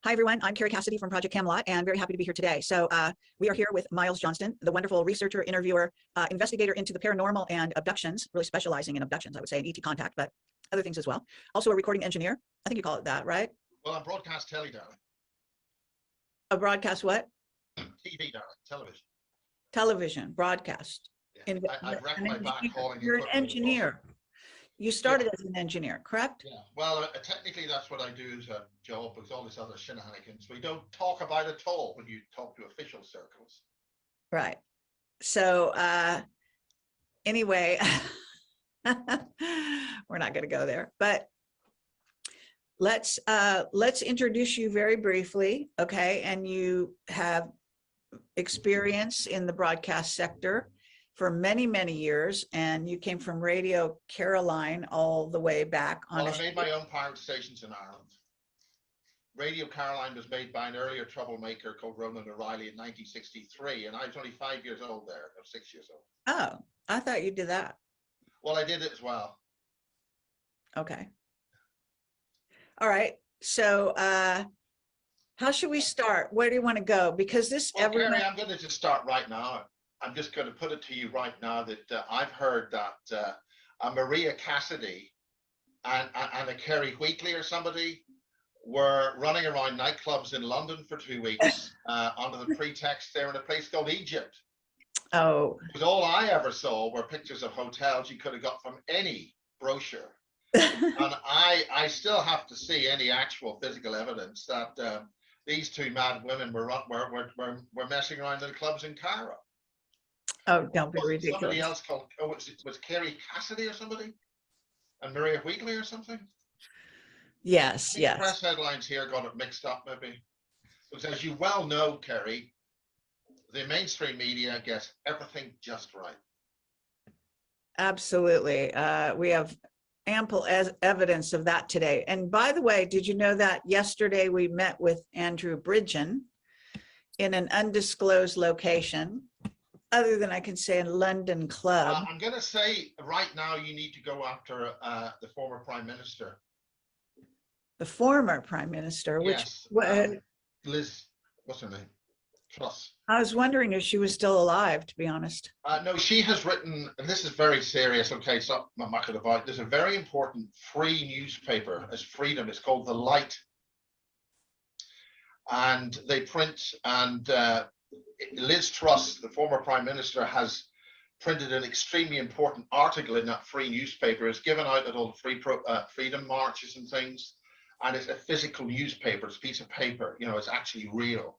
Hi, everyone. I'm Carrie Cassidy from Project Camelot, and very happy to be here today. So we are here with Miles Johnston, the wonderful researcher, interviewer, investigator into the paranormal and abductions, really specializing in abductions, I would say, in ET contact, but other things as well. Also a recording engineer. I think you call it that, right? Well, I'm broadcast telly, darling. A broadcast what? TV, darling. Television. Television, broadcast. Yeah. I've wrecked my back hauling. You're an engineer. You started as an engineer, correct? Yeah. Well, technically, that's what I do as a job, with all this other shenanigans we don't talk about at all when you talk to official circles. Right. So anyway, we're not going to go there, but let's introduce you very briefly, okay? And you have experience in the broadcast sector for many, many years, and you came from Radio Caroline all the way back on. Well, I made my own pirate stations in Ireland. Radio Caroline was made by an earlier troublemaker called Ronan O'Reilly in 1963, and I was only 5 years old there, or 6 years old. Oh, I thought you did that. Well, I did it as well. Okay. All right. So how should we start? Where do you want to go? Because this Carrie, I'm going to just start right now. I'm just going to put it to you right now that I've heard that a Maria Cassidy and a Kerry Wheatley or somebody were running around nightclubs in London for 2 weeks under the pretext they're in a place called Egypt. Oh. Because all I ever saw were pictures of hotels you could have got from any brochure. And I still have to see any actual physical evidence that these two mad women were messing around in the clubs in Cairo. Oh, don't be ridiculous. Somebody else called, was Kerry Cassidy or somebody? And Maria Wheatley or something? Yes, yes. Press headlines here got it mixed up, maybe. Because as you well know, Kerry, the mainstream media gets everything just right. Absolutely. We have ample evidence of that today. And by the way, did you know that yesterday we met with Andrew Bridgen in an undisclosed location, other than I can say in London Club? I'm going to say right now you need to go after the former Prime Minister. The former Prime Minister? Yes. Which, Liz, what's her name? Truss. I was wondering if she was still alive, to be honest. No, she has written, and this is very serious, okay, it's not mucking about. There's a very important free newspaper as freedom. It's called The Light. And they print, and Liz Truss, the former Prime Minister, has printed an extremely important article in that free newspaper. It's given out at all the freedom marches and things. And it's a physical newspaper, it's a piece of paper, you know, it's actually real.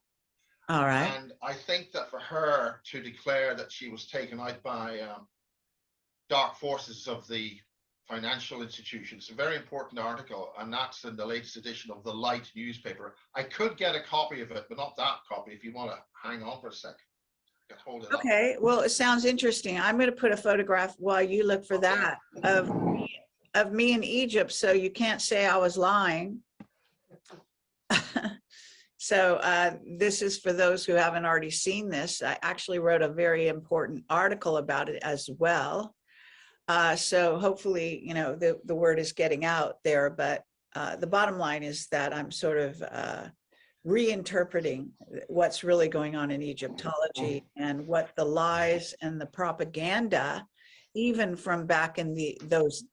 All right. And I think that for her to declare that she was taken out by dark forces of the financial institutions, it's a very important article, and that's in the latest edition of the Light newspaper. I could get a copy of it, but not that copy. If you want to hang on for a sec, I can hold it up. Okay, well, it sounds interesting. I'm going to put a photograph while you look for that of me in Egypt, so you can't say I was lying. So this is for those who haven't already seen this. I actually wrote a very important article about it as well. So hopefully, you know, the word is getting out there, but the bottom line is that I'm sort of reinterpreting what's really going on in Egyptology and what the lies and the propaganda, even from back in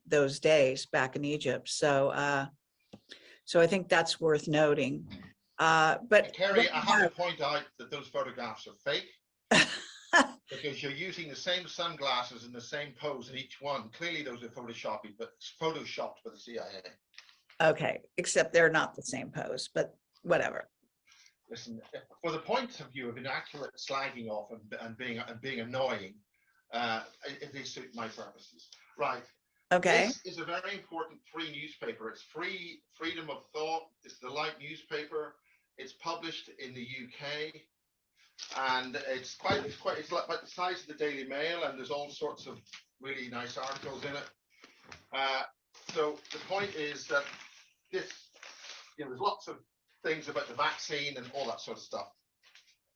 those days back in Egypt. So so I think that's worth noting. But Kerry, I have to point out that those photographs are fake because you're using the same sunglasses and the same pose in each one. Clearly those are photoshopped by the CIA. Okay, except they're not the same pose, but whatever. Listen, for the point of view of inaccurate slagging off and being annoying, they suit my purposes. Right. Okay. This is a very important free newspaper. It's freedom of thought. It's the Light newspaper. It's published in the UK, and it's like about the size of the Daily Mail, and there's all sorts of really nice articles in it. So the point is that this, you know, there's lots of things about the vaccine and all that sort of stuff.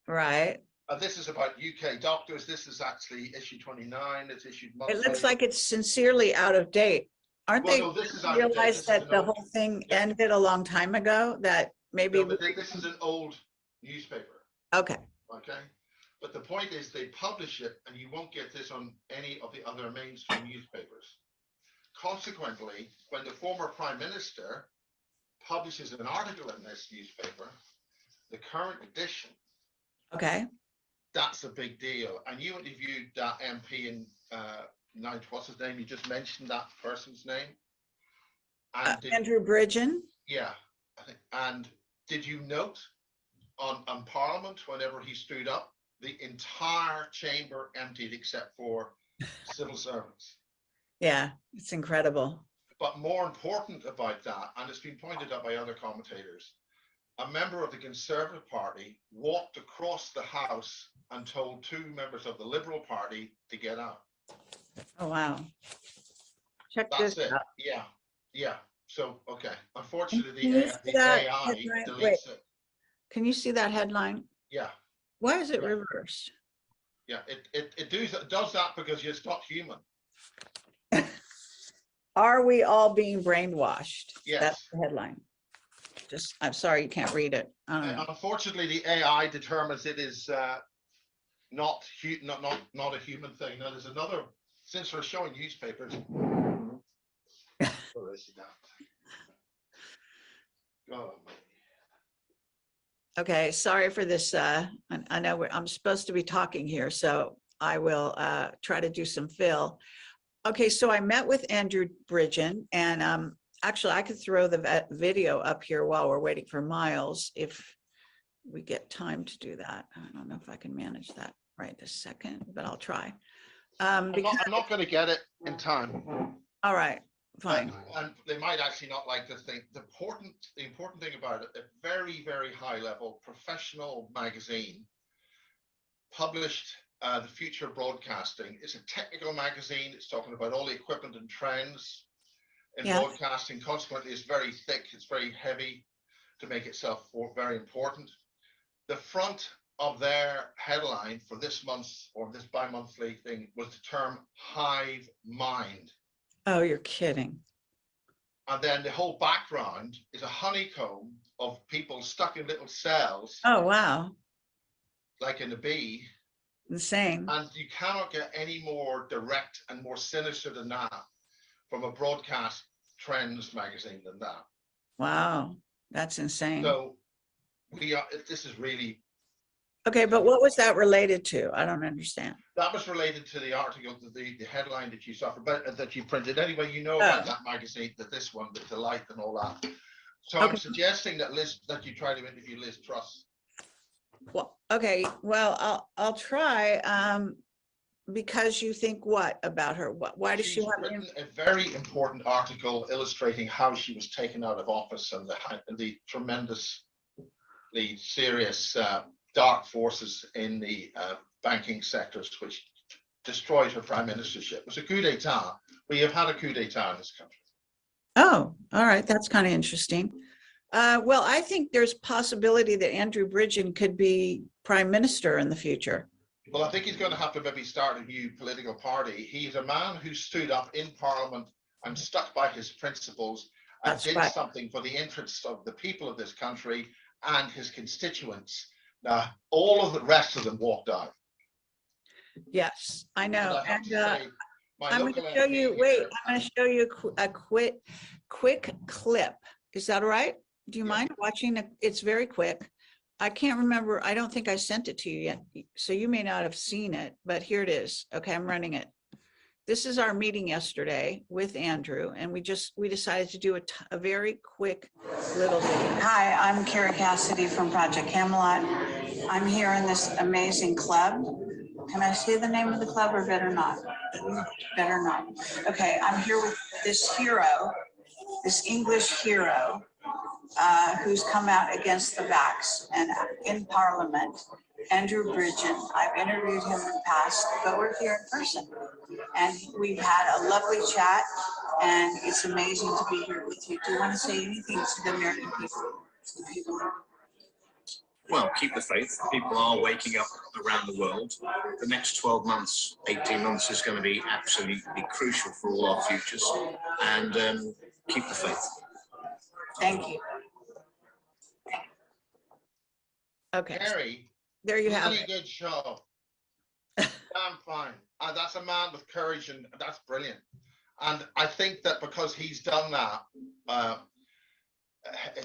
Right. This is about UK doctors. This is actually issue 29. It's issued monthly. It looks like it's sincerely out of date. Aren't they no, this is realized that the whole thing ended a long time ago? That maybe. No, but this is an old newspaper. Okay. Okay. But the point is they publish it and you won't get this on any of the other mainstream newspapers. Consequently, when the former prime minister publishes an article in this newspaper, the current edition, Okay. that's a big deal. And you interviewed that MP in what's his name? You just mentioned that person's name. And Andrew Bridgen. yeah, I think. And did you note on Parliament, whenever he stood up, the entire chamber emptied except for civil servants? Yeah, it's incredible. But more important about that, and it's been pointed out by other commentators, a member of the Conservative Party walked across the House and told two members of the Liberal Party to get out. Oh, wow. Check That's this it. out. Yeah. Yeah. So, okay. Unfortunately, Can you the see that AI headline? deletes Wait. it. Can you see that headline? Yeah. Why is it Yeah. reversed? Yeah. It does that because it's not human. Are we all being brainwashed? Yes. That's the headline. Just, I'm sorry, you can't read it. I don't know. Unfortunately, the AI determines it is not a human thing. Now, there's another, since we're showing newspapers. Where is that? Oh, Okay, sorry for this. I know I'm supposed to be talking here, so I will try to do some fill. Okay, so I met with Andrew Bridgen, and actually I could throw the video up here while we're waiting for Miles if we get time to do that. I don't know if I can manage that right this second, but I'll try. I'm not going to get it in time. All right, fine. And they might actually not like this thing. The important thing about it, a very, very high level professional magazine published The Future of Broadcasting. It's a technical magazine. It's talking about all the equipment and trends in broadcasting. Consequently, it's very thick. It's very heavy to make itself very important. The front of their headline for this month's or this bi-monthly thing was the term hive mind. Oh, you're kidding. And then the whole background is a honeycomb of people stuck in little cells. Oh, wow. Like in a bee. Insane. And you cannot get any more direct and more sinister than that from a broadcast trends magazine than that. Wow, that's insane. So this is really. Okay, but what was that related to? I don't understand. That was related to the article, the headline that you suffered, but that you printed. Anyway, you know about that magazine, that one, the Delight and all that. So okay. I'm suggesting that you try to interview Liz Truss. Well, okay. Well, I'll try. Because you think what about her? Why does she have written a very important article illustrating how she was taken out of office and the tremendously serious dark forces in the banking sectors which destroyed her prime ministership. It was a coup d'etat. We have had a coup d'etat in this country. Oh, all right. That's kind of interesting. Well, I think there's possibility that Andrew Bridgen could be prime minister in the future. Well, I think he's going to have to maybe start a new political party. He's a man who stood up in Parliament and stuck by his principles and did something for the interests of the people of this country and his constituents. Now, all of the rest of them walked out. Yes, I know. And I'm going to show you, wait, I'm going to show you a quick clip. Is that all right? Do you mind watching? It's very quick. I can't remember. I don't think I sent it to you yet. So you may not have seen it, but here it is. Okay, I'm running it. This is our meeting yesterday with Andrew, and we decided to do a very quick little video. Hi, I'm Kara Cassidy from Project Camelot. I'm here in this amazing club. Can I say the name of the club or better not? Better not. Okay, I'm here with this hero, this English hero, who's come out against the vax and in Parliament, Andrew Bridgen. I've interviewed him in the past, but we're here in person. And we've had a lovely chat, and it's amazing to be here with you. Do you want to say anything to the American people? Well, keep the faith. People are waking up around the world. The next 12 months, 18 months is going to be absolutely crucial for all our futures. And keep the faith. Thank you. Okay, Gary, there you have really it. good show. Damn fine. That's a man with courage, and that's brilliant. And I think that because he's done that,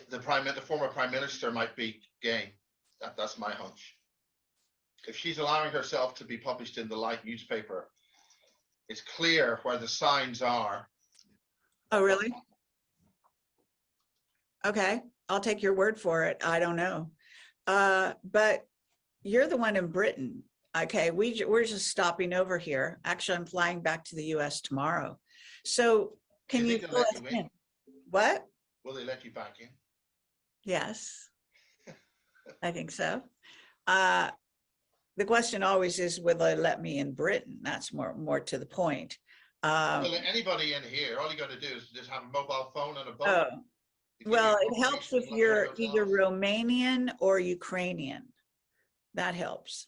the former prime minister might be game. That's my hunch. If she's allowing herself to be published in the Light newspaper, it's clear where the signs are. Oh, really? Okay, I'll take your word for it. I don't know. But you're the one in Britain. Okay, we're just stopping over here. Actually, I'm flying back to the US tomorrow. So can Do you you think fill they'll us let you in? in? What? Will they let you back in? Yes, I think so. The question always is, will they let me in Britain? That's more to the point. Well, anybody in here, all you got to do is just have a mobile phone and a boat. Oh, You give well, your it helps information if and you're luxury either hotels. Romanian or Ukrainian. That helps.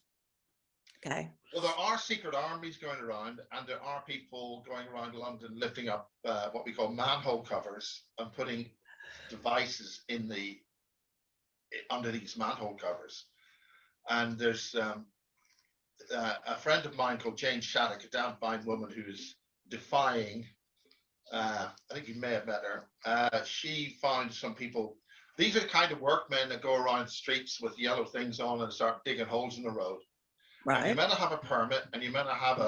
Okay. Well, there are secret armies going around, and there are people going around London lifting up what we call manhole covers and putting devices in under these manhole covers. And there's a friend of mine called Jane Shattuck, a damn fine woman who's defying. I think you may have met her. She found some people. These are the kind of workmen that go around streets with yellow things on and start digging holes in the road. And you Right. meant to have a permit, and you meant to have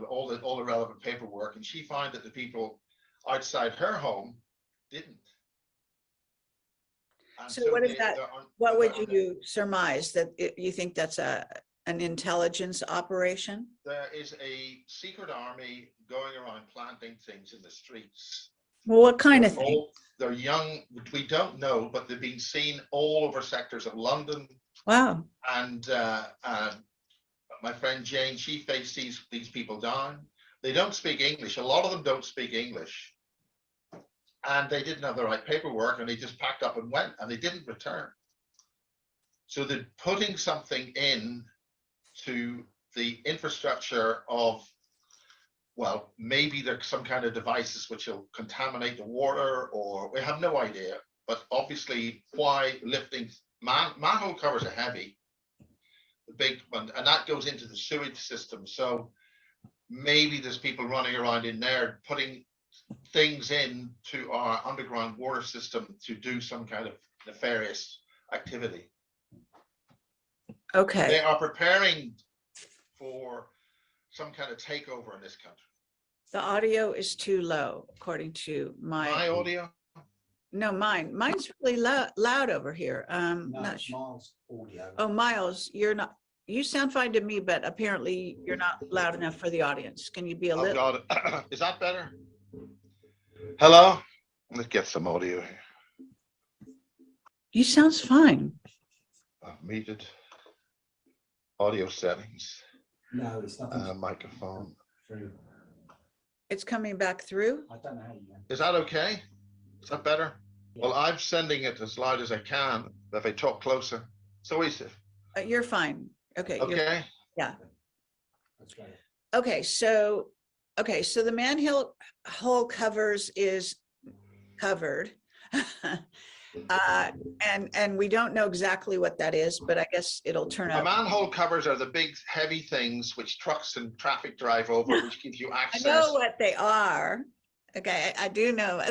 all the relevant paperwork. And she found that the people outside her home didn't. And So what is they, that? they're on, What would they're on you surmise that you think that's an intelligence operation? there is a secret army going around planting things in the streets. Well, what kind of thing? They're young, we don't know, but they've been seen all over sectors of London. Wow. And my friend Jane, she faced these people down. They don't speak English. A lot of them don't speak English. And they didn't have the right paperwork, and they just packed up and went, and they didn't return. So they're putting something in to the infrastructure of, well, maybe there's some kind of devices which will contaminate the water, or we have no idea. But obviously, why lifting manhole covers are heavy, the big one, and that goes into the sewage system. So maybe there's people running around in there putting things in to our underground water system to do some kind of nefarious activity. Okay. They are preparing for some kind of takeover in this country. The audio is too low, according to My audio? No, mine. Mine's really loud over here. No, Not it's sure. Miles' audio. Oh, Miles, you're not. You sound fine to me, but apparently you're not loud enough for the audience. Can you be a Oh, little? God. Is that better? Hello? Let's get some audio here. You sounds fine. I've muted audio settings, No, it's not. microphone. Through. It's coming back through. I don't know how you can. Is that okay? Is that better? Yeah. Well, I'm sending it as loud as I can. If I talk closer, so is it? You're fine. Okay. Okay. Yeah. That's great. Okay. So the manhole covers is covered. And we don't know exactly what that is, but I guess it'll turn The out. manhole covers are the big, heavy things which trucks and traffic drive over, which gives you I access. know what they are. Okay, I do know.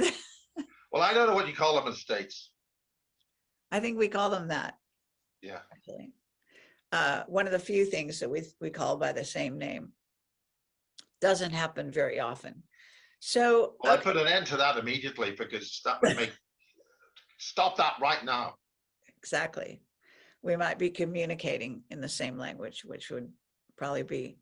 Well, I don't know what you call them in the States. I think we call them that. Yeah. Actually, one of the few things that we call by the same name. Doesn't happen very often. So Well, okay. I put an end to that immediately because that would make stop that right now. Exactly. We might be communicating in the same language, which would probably be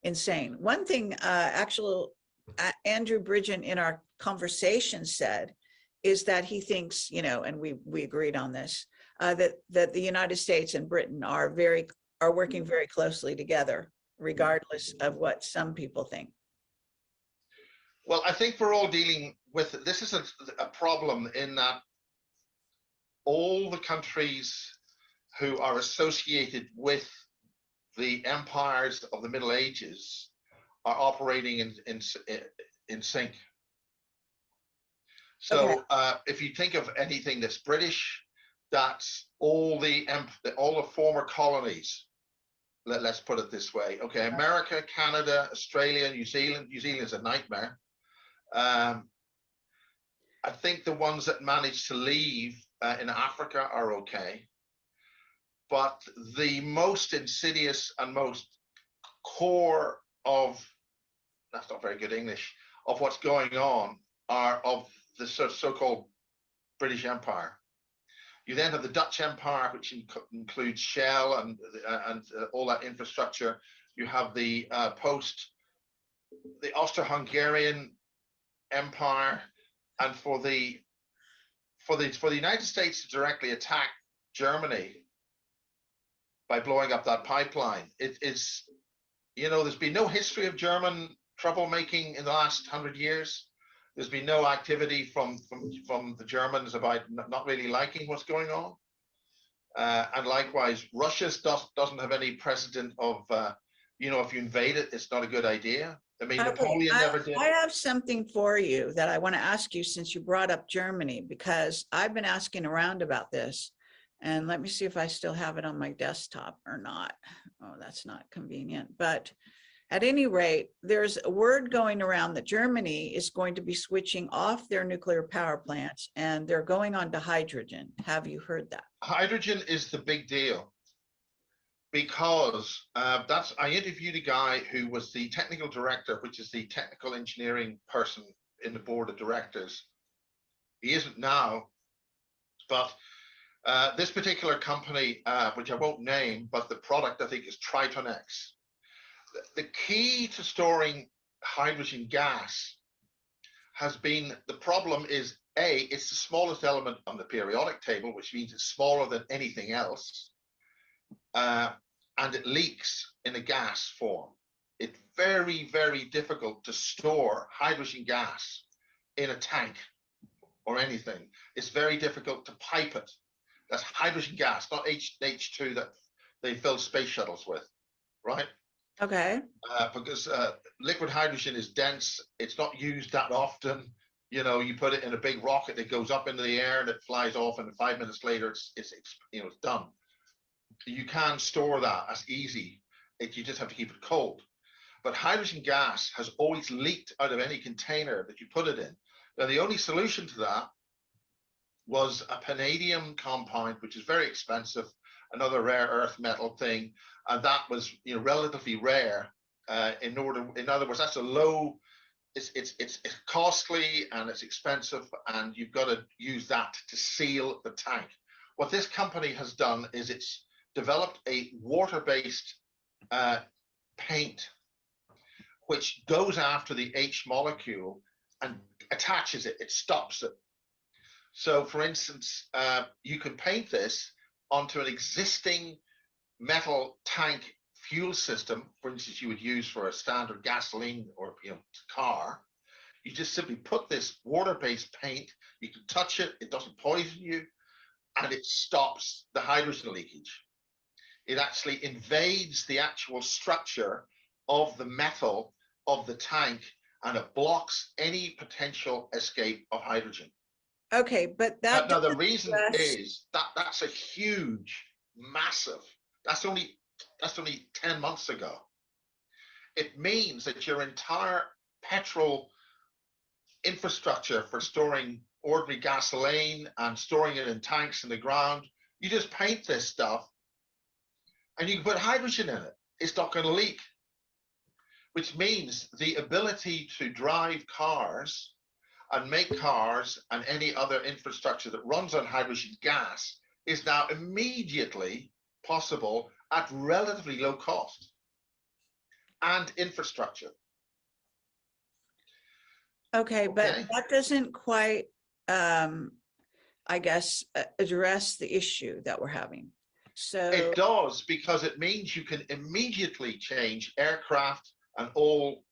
insane. One thing, Andrew Bridgen in our conversation said is that he thinks, and we agreed on this, that the United States and Britain are working very closely together, regardless of what some people think. Well, I think we're all dealing with this is a problem in that all the countries who are associated with the empires of the Middle Ages are operating in sync. So if you think of anything that's British, that's all the former colonies. Let's put it this way. Okay, America, Canada, Australia, New Zealand. New Zealand's a nightmare. I think the ones that managed to leave in Africa are okay. But the most insidious and most core of, that's not very good English, of what's going on are of the so-called British Empire. You then have the Dutch Empire, which includes Shell and all that infrastructure. You have the Austro-Hungarian Empire, and for the United States to directly attack Germany by blowing up that pipeline, it is, you know, there's been no history of German troublemaking in the last 100 years. There's been no activity from the Germans about not really liking what's going on. And likewise, Russia doesn't have any precedent of, you know, if you invade it, it's not a good idea. I mean, Napoleon never did. I have something for you that I want to ask you since you brought up Germany, because I've been asking around about this. And let me see if I still have it on my desktop or not. Oh, that's not convenient. But at any rate, there's a word going around that Germany is going to be switching off their nuclear power plants and they're going on to hydrogen. Have you heard that? Hydrogen is the big deal, because I interviewed a guy who was the technical director, which is the technical engineering person in the board of directors. He isn't now, but this particular company, which I won't name, but the product I think is Triton X. The key to storing hydrogen gas has been, the problem is, A, it's the smallest element on the periodic table, which means it's smaller than anything else. And it leaks in a gas form. It's very, very difficult to store hydrogen gas in a tank or anything. It's very difficult to pipe it. That's hydrogen gas, not H2 that they fill space shuttles with, right? Okay. Because liquid hydrogen is dense. It's not used that often. You know, you put it in a big rocket, it goes up into the air and it flies off, and 5 minutes later, it's done. You can store that as easy. You just have to keep it cold. But hydrogen gas has always leaked out of any container that you put it in. Now, the only solution to that was a palladium compound, which is very expensive, another rare earth metal thing, and that was, you know, relatively rare. In other words, that's a low. It's costly and it's expensive, and you've got to use that to seal the tank. What this company has done is it's developed a water-based paint which goes after the H molecule and attaches it. It stops it. So, for instance, you can paint this onto an existing metal tank fuel system, for instance, you would use for a standard gasoline or car. You just simply put this water-based paint, you can touch it, it doesn't poison you, and it stops the hydrogen leakage. It actually invades the actual structure of the metal of the tank, and it blocks any potential escape of hydrogen. Okay, but that now the reason is that that's a huge, massive, that's only 10 months ago. It means that your entire petrol infrastructure for storing ordinary gasoline and storing it in tanks in the ground, you just paint this stuff and you can put hydrogen in it. It's not going to leak, which means the ability to drive cars and make cars and any other infrastructure that runs on hydrogen gas is now immediately possible at relatively low cost and infrastructure. Okay, but that doesn't quite, I guess, address the issue that we're having. So it does, because it means you can immediately change aircraft and all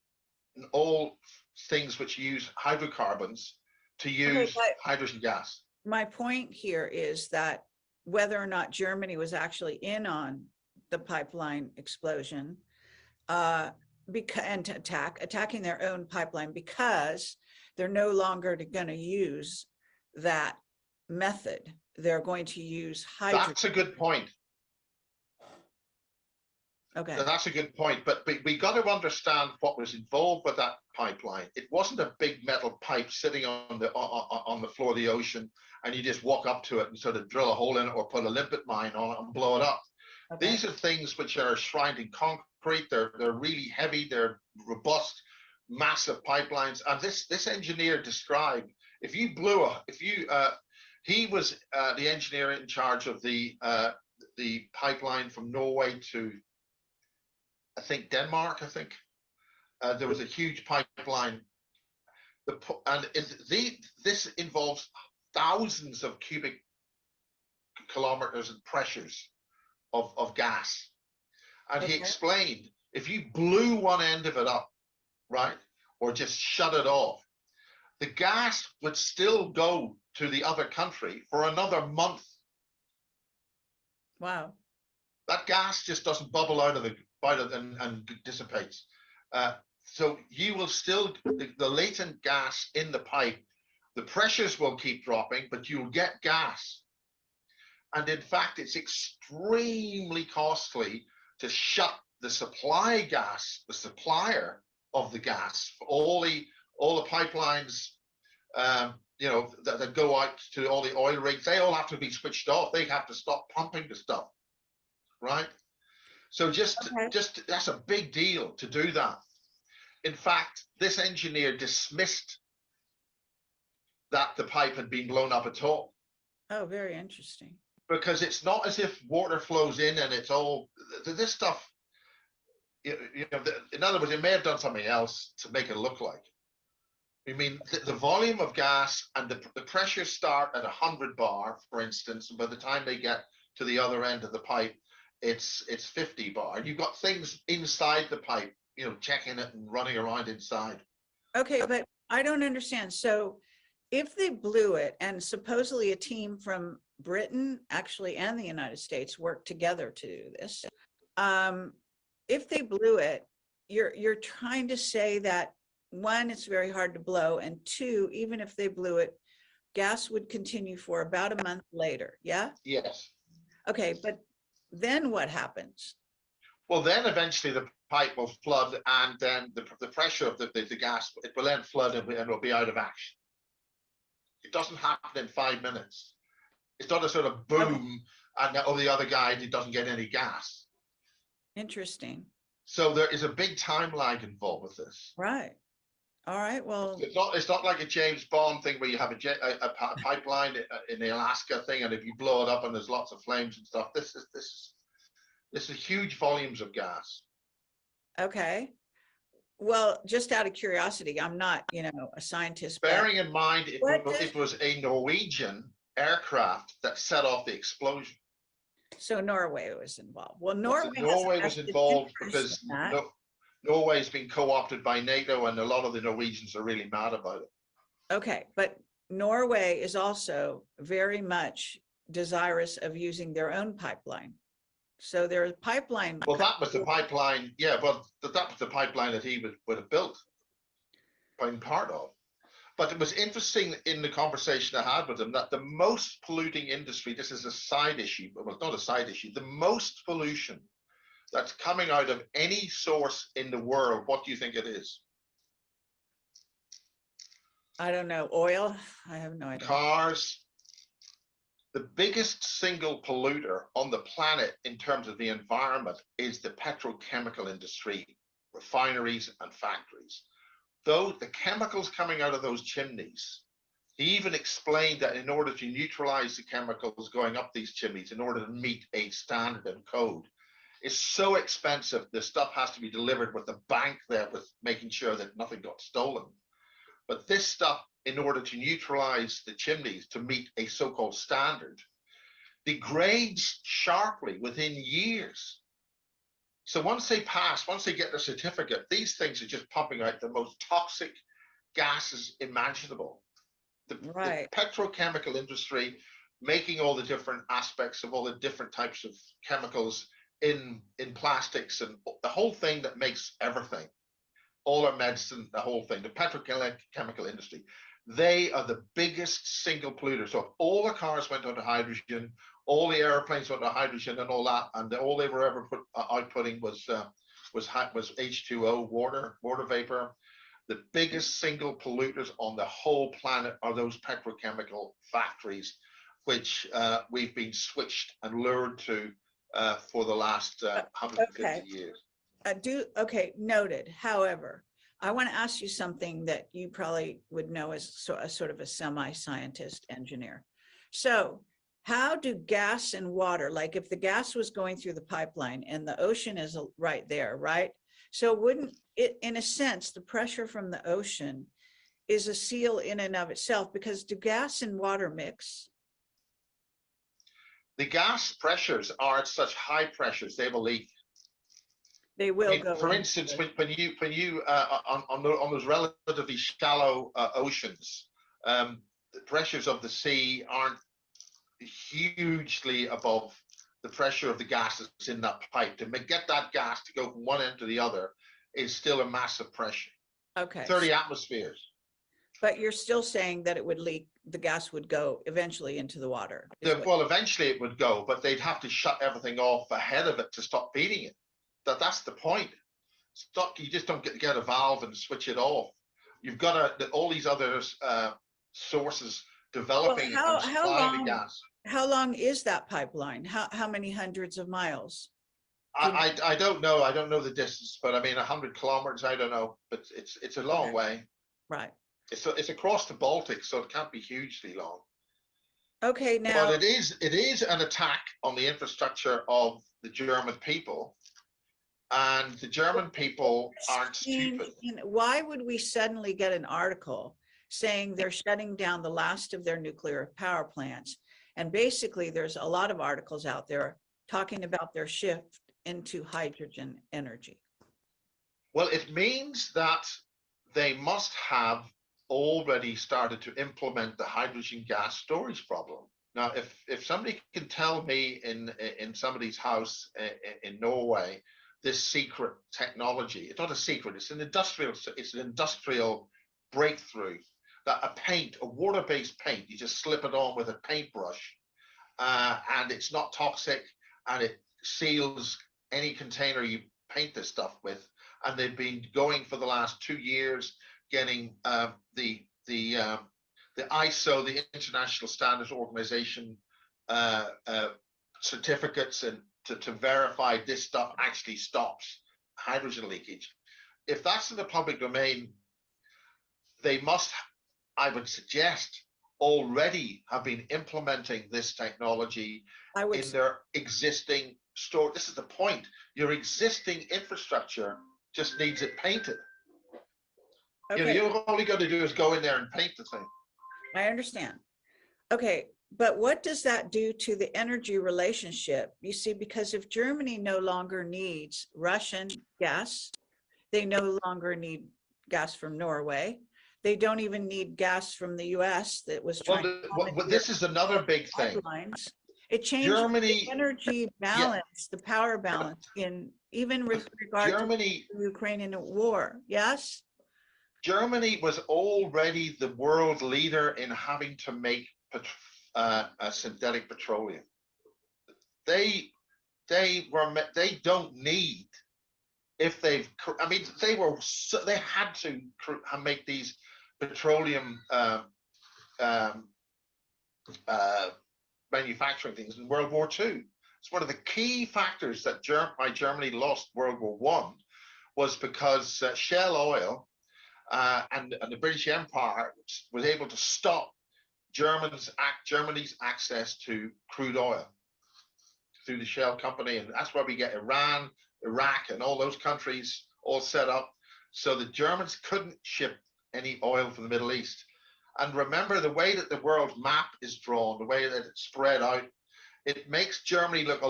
things which use hydrocarbons to use hydrogen gas. My point here is that whether or not Germany was actually in on the pipeline explosion, and attacking their own pipeline, because they're no longer going to use that method they're going to use hydrogen. That's a good point. Okay. That's a good point. But we got to understand what was involved with that pipeline. It wasn't a big metal pipe sitting on the floor of the ocean, and you just walk up to it and sort of drill a hole in it or put a limpet mine on it and blow it up. Okay. These are things which are shrined in concrete. They're really heavy. They're robust, massive pipelines. And this engineer described, he was the engineer in charge of the pipeline from Norway to, I think, Denmark. I think there was a huge pipeline. This involves thousands of cubic kilometers and pressures of gas. And he explained, if you blew one end of it up, right, or just shut it off, the gas would still go to the other country for another month. Wow. That gas just doesn't bubble out of and dissipates. So you will still, the latent gas in the pipe, the pressures will keep dropping, but you'll get gas. And in fact, it's extremely costly to shut the supply gas, the supplier of the gas, for all the pipelines, that go out to all the oil rigs. They all have to be switched off. They have to stop pumping the stuff, right? So just that's a big deal to do that. In fact, this engineer dismissed that the pipe had been blown up at all. Oh, very interesting. Because it's not as if water flows in and it's all this stuff. In other words, it may have done something else to make it look like. I mean, the volume of gas and the pressure start at 100 bar, for instance, and by the time they get to the other end of the pipe, it's 50 bar. And you've got things inside the pipe, checking it and running around inside. Okay, but I don't understand. So if they blew it, and supposedly a team from Britain actually and the United States worked together to do this, if they blew it, you're trying to say that, one, it's very hard to blow, and two, even if they blew it, gas would continue for about a month later. Yeah. Yes. Okay, but then what happens? Well, then eventually the pipe will flood, and then the pressure of the gas, it will then flood and will be out of action. It doesn't happen in 5 minutes. It's not a sort of boom, and the other guy, he doesn't get any gas. Interesting. So there is a big time lag involved with this. Right. All right. Well, it's not like a James Bond thing where you have a pipeline in the Alaska thing, and if you blow it up and there's lots of flames and stuff, this is huge volumes of gas. okay. Well, just out of curiosity, I'm not, a scientist. Bearing in mind, it was a Norwegian aircraft that set off the explosion. So Norway was involved. Well, Norway was involved because Norway's been co-opted by NATO, and a lot of the Norwegians are really mad about it. Okay, but Norway is also very much desirous of using their own pipeline. So their pipeline. Well, that was the pipeline. Yeah, well, that was the pipeline that he would have built, been part of. But it was interesting in the conversation I had with him that the most polluting industry, this is a side issue, but well, not a side issue, the most pollution that's coming out of any source in the world, what do you think it is? I don't know. Oil? I have no idea. Cars. The biggest single polluter on the planet in terms of the environment is the petrochemical industry, refineries and factories. Though the chemicals coming out of those chimneys, he even explained that in order to neutralize the chemicals going up these chimneys, in order to meet a standard and code, it's so expensive. The stuff has to be delivered with the bank there, with making sure that nothing got stolen. But this stuff, in order to neutralize the chimneys to meet a so-called standard, degrades sharply within years. So once they pass, once they get their certificate, these things are just pumping out the most toxic gases imaginable. The petrochemical industry, making all the different aspects of all the different types of chemicals in plastics and the whole thing that makes everything. all our medicine, the whole thing, the petrochemical industry. They are the biggest single polluter. So if all the cars went onto hydrogen, all the airplanes went onto hydrogen and all that, and all they were ever outputting was H2O, water vapor. The biggest single polluters on the whole planet are those petrochemical factories, which we've been switched and lured to for the last 150 years. Okay, noted. However, I want to ask you something that you probably would know as a sort of a semi-scientist engineer. So how do gas and water, like if the gas was going through the pipeline and the ocean is right there, right? So wouldn't it, in a sense, the pressure from the ocean is a seal in and of itself, because do gas and water mix? The gas pressures are at such high pressures, they will leak. They will go. For instance, when you on those relatively shallow oceans, the pressures of the sea aren't hugely above the pressure of the gas that's in that pipe. To get that gas to go from one end to the other is still a massive pressure. Okay. 30 atmospheres. But you're still saying that it would leak, the gas would go eventually into the water. Well, eventually it would go, but they'd have to shut everything off ahead of it to stop feeding it. That's the point. You just don't get a valve and switch it off. You've got all these other sources developing and supplying the gas. How long is that pipeline? How many hundreds of miles? I don't know. I don't know the distance, but I mean 100 kilometers. I don't know, but it's a long way. Right. It's across the Baltic, so it can't be hugely long. Okay, now. But it is an attack on the infrastructure of the German people, and the German people aren't stupid. Why would we suddenly get an article saying they're shutting down the last of their nuclear power plants? And basically, there's a lot of articles out there talking about their shift into hydrogen energy. Well, it means that they must have already started to implement the hydrogen gas storage problem. Now, if somebody can tell me in somebody's house in Norway this secret technology, it's not a secret, it's an industrial breakthrough, that a water-based paint, you just slip it on with a paintbrush, and it's not toxic, and it seals any container you paint this stuff with. And they've been going for the last 2 years, getting the ISO, the International Standards Organization, certificates and to verify this stuff actually stops hydrogen leakage. If that's in the public domain, they must, I would suggest, already have been implementing this technology in their existing store. This is the point. Your existing infrastructure just needs it painted. Okay. You're only going to do is go in there and paint the thing. I understand. Okay, but what does that do to the energy relationship? You see, because if Germany no longer needs Russian gas, they no longer need gas from Norway. They don't even need gas from the US that was trying this is another big thing. It changed the energy balance, the power balance even with regard to the Ukrainian war. Yes? Germany was already the world leader in having to make synthetic petroleum. They don't need, if they've, I mean, they had to make these petroleum manufacturing things in World War II. It's one of the key factors that why Germany lost World War I was because Shell Oil and the British Empire was able to stop Germany's access to crude oil through the Shell company, and that's why we get Iran, Iraq, and all those countries all set up. So the Germans couldn't ship any oil from the Middle East. And remember, the way that the world map is drawn, the way that it's spread out, it makes Germany look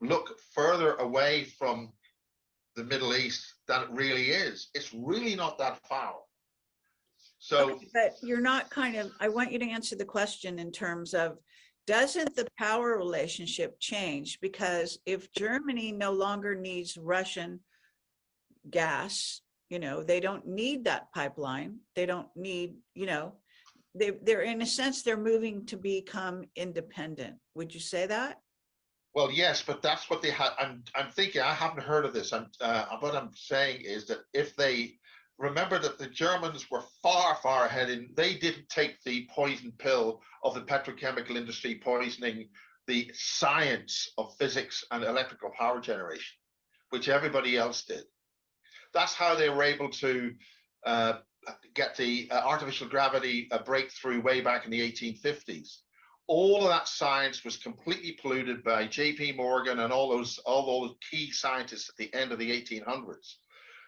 look further away from the Middle East than it really is. It's really not that far. So, okay, but you're not I want you to answer the question in terms of, doesn't the power relationship change? Because if Germany no longer needs Russian gas. They don't need that pipeline. They don't need, they're in a sense, they're moving to become independent. Would you say that? Well, yes, but that's what they had. I'm thinking, I haven't heard of this. What I'm saying is that if they remember that the Germans were far, far ahead they didn't take the poison pill of the petrochemical industry poisoning the science of physics and electrical power generation, which everybody else did. That's how they were able to get the artificial gravity breakthrough way back in the 1850s. All of that science was completely polluted by J.P. Morgan and all those key scientists at the end of the 1800s.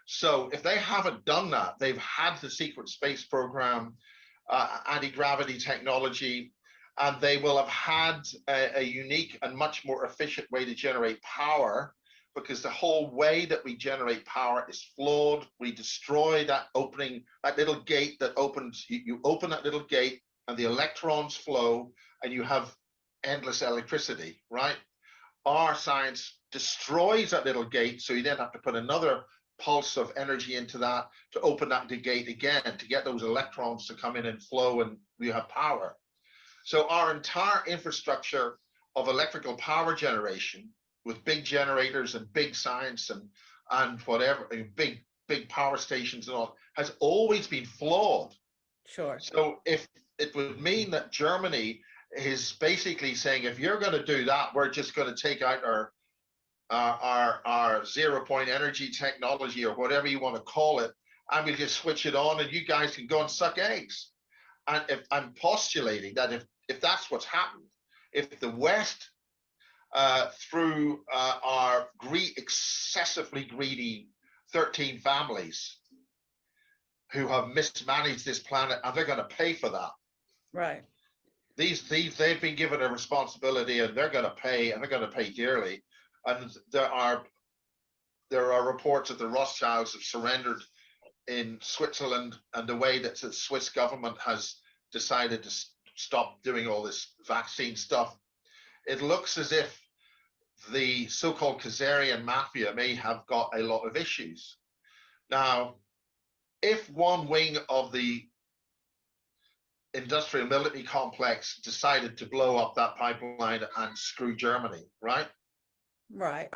So if they haven't done that, they've had the secret space program, anti-gravity technology, and they will have had a unique and much more efficient way to generate power, because the whole way that we generate power is flawed. We destroy that opening, that little gate that opens, you open that little gate and the electrons flow and you have endless electricity, right? Our science destroys that little gate, so you then have to put another pulse of energy into that to open that gate again, to get those electrons to come in and flow, and we have power. So our entire infrastructure of electrical power generation, with big generators and big science and whatever, big power stations and all, has always been flawed. Sure. So if it would mean that Germany is basically saying, if you're going to do that, we're just going to take out our 0-point energy technology, or whatever you want to call it, and we'll just switch it on and you guys can go and suck eggs. And if I'm postulating that if that's what's happened, if the West through our excessively greedy 13 families who have mismanaged this planet, and they're going to pay for that. Right. They've been given a responsibility, and they're going to pay, and they're going to pay dearly. And there are reports that the Rothschilds have surrendered in Switzerland, and the way that the Swiss government has decided to stop doing all this vaccine stuff, it looks as if the so-called Khazarian mafia may have got a lot of issues. Now, if one wing of the industrial military complex decided to blow up that pipeline and screw Germany, right? Right.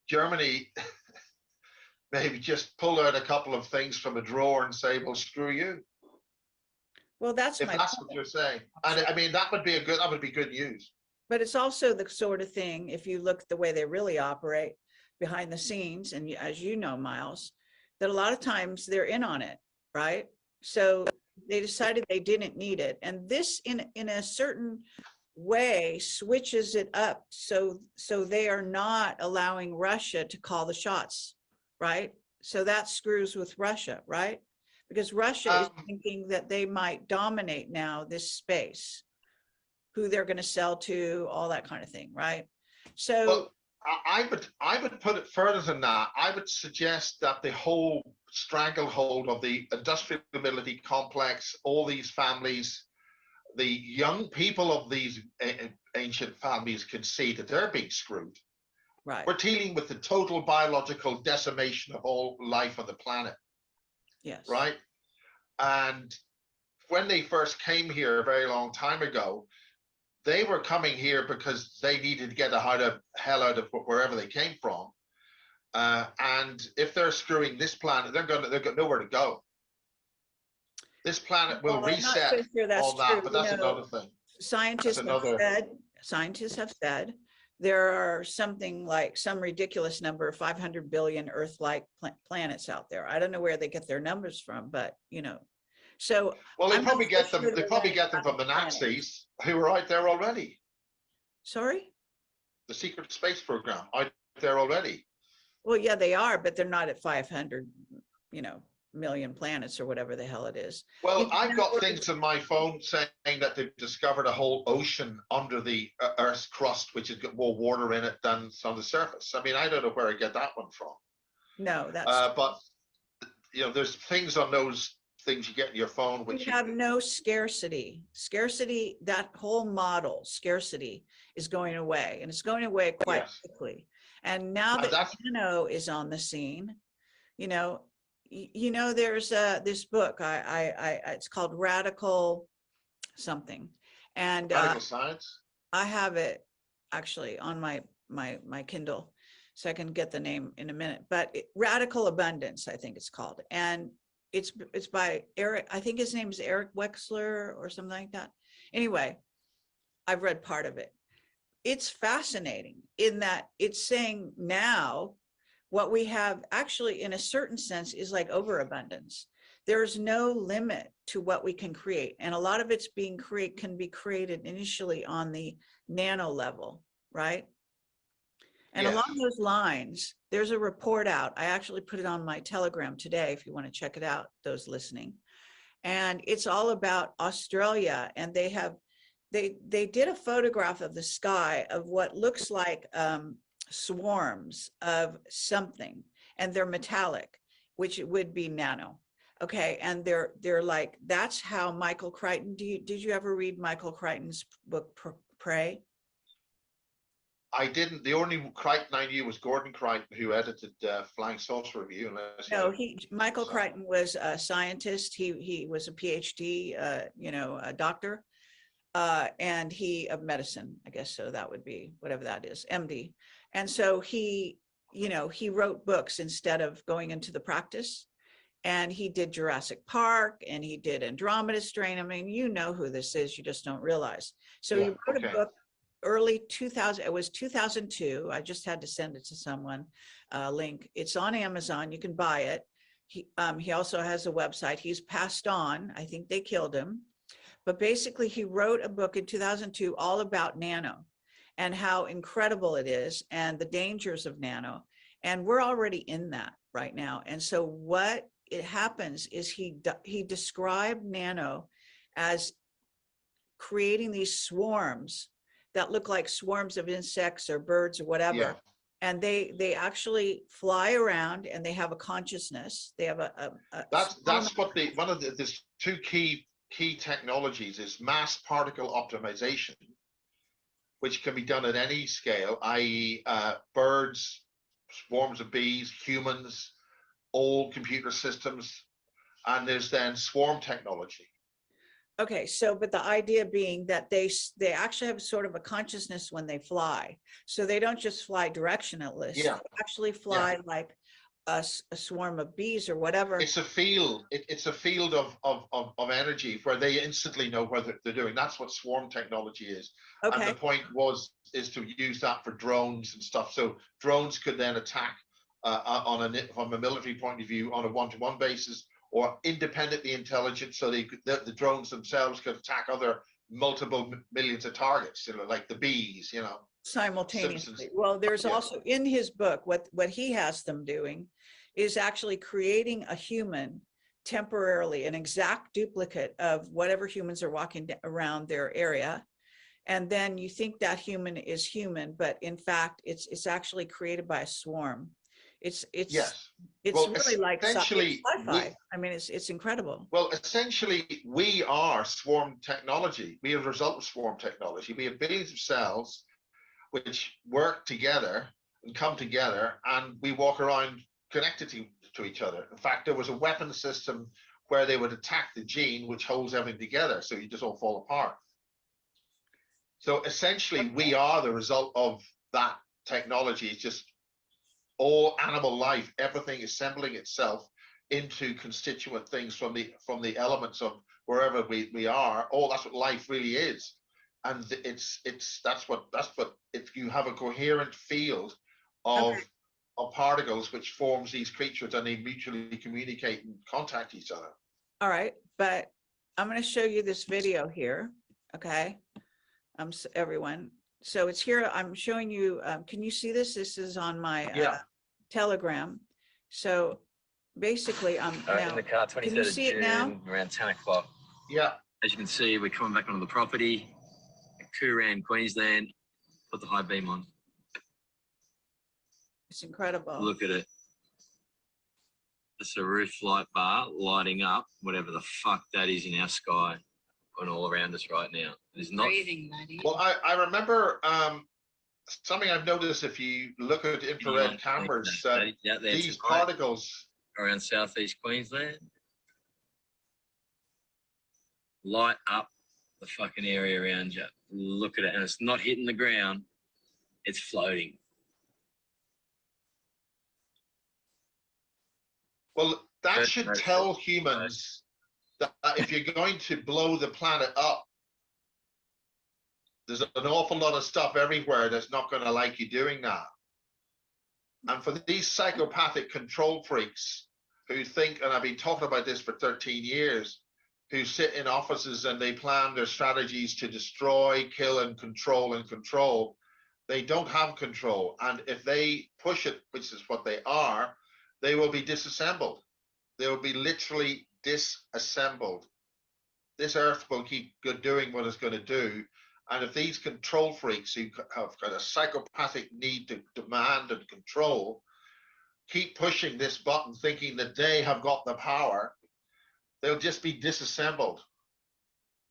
Germany maybe just pull out a couple of things from a drawer and say, well, screw you. Well, that's if that's what you're saying. And I mean, that would be good news. But it's also the sort of thing, if you look at the way they really operate behind the scenes, and as you know, Miles, that a lot of times they're in on it, right? So they decided they didn't need it. And this in a certain way switches it up so they are not allowing Russia to call the shots, right? So that screws with Russia, right? Because Russia is thinking that they might dominate now this space, who they're going to sell to, all that kind of thing, right? So well, I would put it further than that. I would suggest that the whole stranglehold of the industrial military complex, all these families, the young people of these ancient families can see that they're being screwed. right. We're dealing with the total biological decimation of all life on the planet. Yes. Right? And when they first came here a very long time ago, they were coming here because they needed to get the hell out of wherever they came from. And if they're screwing this planet, they've got nowhere to go. This planet will reset so sure that's all that, true. but that's another thing. Scientists have said there are something like some ridiculous number of 500 billion Earth-like planets out there. I don't know where they get their numbers from, but so well, they probably get them. They probably get them from the Nazis who are out there already. Sorry? The secret space program out there already. Well, yeah, they are, but they're not at 500, million planets or whatever the hell it is. Well, I've got things on my phone saying that they've discovered a whole ocean under the Earth's crust, which has got more water in it than on the surface. I mean, I don't know where I get that one from. No, that's. But there's things on those things you get in your phone which you have no scarcity. Scarcity, that whole model, scarcity, is going away, and it's going away quite quickly. And now that nano is on the scene, you know, there's this book, it's called Radical something. And Radical science. I have it actually on my Kindle, so I can get the name in a minute, but Radical Abundance, I think it's called. And it's by Eric, I think his name is Eric Wexler or something like that. Anyway, I've read part of it. It's fascinating in that it's saying now what we have actually in a certain sense is like overabundance. There's no limit to what we can create. And a lot of it's can be created initially on the nano level, right? And Yes. along those lines, there's a report out. I actually put it on my Telegram today, if you want to check it out, those listening. And it's all about Australia. And they did a photograph of the sky of what looks like swarms of something, and they're metallic, which it would be nano. Okay, and they're like, that's how Michael Crichton, did you ever read Michael Crichton's book Prey? I didn't. The only Crichton I knew was Gordon Crichton, who edited Flying Saucer Review. No, Michael Crichton was a scientist. He was a PhD, a doctor, and of medicine, I guess. So that would be whatever that is, MD. And so he wrote books instead of going into the practice. And he did Jurassic Park, and he did Andromeda Strain. I mean, you know who this is, you just don't realize. So he wrote a book early 2000, it was 2002. I just had to send it to someone, link. It's on Amazon, you can buy it. He also has a website. He's passed on, I think they killed him. But basically he wrote a book in 2002 all about nano and how incredible it is and the dangers of nano. And we're already in that right now. And so what it happens is he described nano as creating these swarms that look like swarms of insects or birds or whatever. Yeah. And they actually fly around and they have a consciousness. They have that's what one of the two key technologies is mass particle optimization, which can be done at any scale, i.e. Birds, swarms of bees, humans, all computer systems, and there's then swarm technology. Okay, so but the idea being that they actually have sort of a consciousness when they fly. So they don't just fly directionless. Yeah. They actually fly like a swarm of bees or whatever. It's a field. It's a field of energy where they instantly know what they're doing. That's what swarm technology is. Okay. And the point is to use that for drones and stuff. So drones could then attack from a military point of view on a one-to-one basis, or independently intelligent, so the drones themselves could attack other multiple millions of targets, like the bees, Simultaneously. Simpsons. Well, there's also in his book, what he has them doing is actually creating a human temporarily, an exact duplicate of whatever humans are walking around their area. And then you think that human is human, but in fact, it's actually created by a swarm. It's really like sci-fi. I mean, it's incredible. Well, essentially, we are swarm technology. We are a result of swarm technology. We have billions of cells which work together and come together, and we walk around connected to each other. In fact, there was a weapon system where they would attack the gene which holds everything together, so you just all fall apart. So essentially, we are the result of that technology. It's just all animal life, everything assembling itself into constituent things from the elements of wherever we are. That's what life really is. And that's what if you have a coherent field of particles which forms these creatures, and they mutually communicate and contact each other. All right, but I'm going to show you this video here. Okay, everyone. So it's here. I'm showing you. Can you see this? This is on my Telegram. So basically, I'm now in the car. 23rd can you see of June, it now? around 10 o'clock. Yeah. As you can see, we're coming back onto the property. Kooran, Queensland. Put the high beam on. It's incredible. Look at it. It's a roof light bar lighting up whatever the fuck that is in our sky and all around us right now. It's not breathing, Maddie. Well, I remember something I've noticed if you look at infrared cameras, these particles around southeast Queensland. Light up the fucking area around you. Look at it, and it's not hitting the ground, it's floating. Well, that Good, should that's tell humans that if you're going to blow the planet up, there's an awful lot of stuff everywhere that's not going to like you doing that. And for these psychopathic control freaks who think, and I've been talking about this for 13 years, who sit in offices and they plan their strategies to destroy, kill, and control, they don't have control. And if they push it, which is what they are, they will be disassembled. They will be literally disassembled. This earth will keep doing what it's going to do. And if these control freaks who have got a psychopathic need to demand and control keep pushing this button thinking that they have got the power, they'll just be disassembled.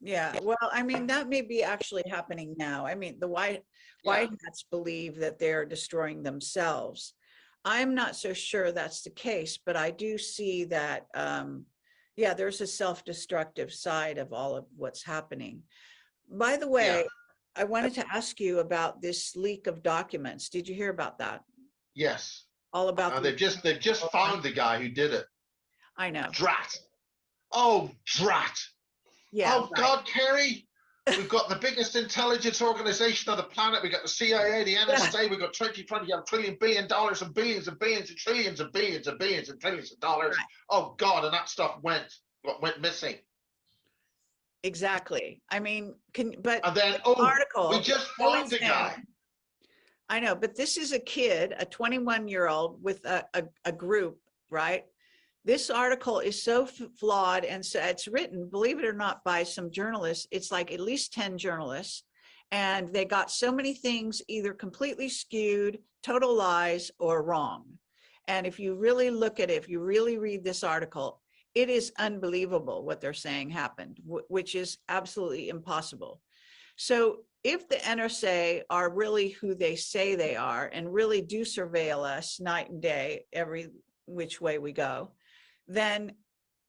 Yeah, well, I mean, that may be actually happening now. I mean, the white hats believe that they're destroying themselves. I'm not so sure that's the case, but I do see that, yeah, there's a self-destructive side of all of what's happening. By the way, I wanted to ask you about this leak of documents. Did you hear about that? Yes. All about They've just found the guy who did it. I know. Drat. Oh, drat. Yeah. Oh, right. God, Kerry. We've got the biggest intelligence organization on the planet. We've got the CIA, the NSA. We've got 20 trillion, billion dollars and billions and billions and trillions and billions and billions and trillions of dollars. Right. Oh, God. And that stuff went missing. Exactly. I mean, and then, article, we just found the guy. I know, but this is a kid, a 21-year-old with a group, right? This article is so flawed, and so it's written, believe it or not, by some journalists. It's like at least 10 journalists, and they got so many things either completely skewed, total lies, or wrong. And if you really look at it, if you really read this article, it is unbelievable what they're saying happened, which is absolutely impossible. So if the NSA are really who they say they are and really do surveil us night and day, every which way we go, then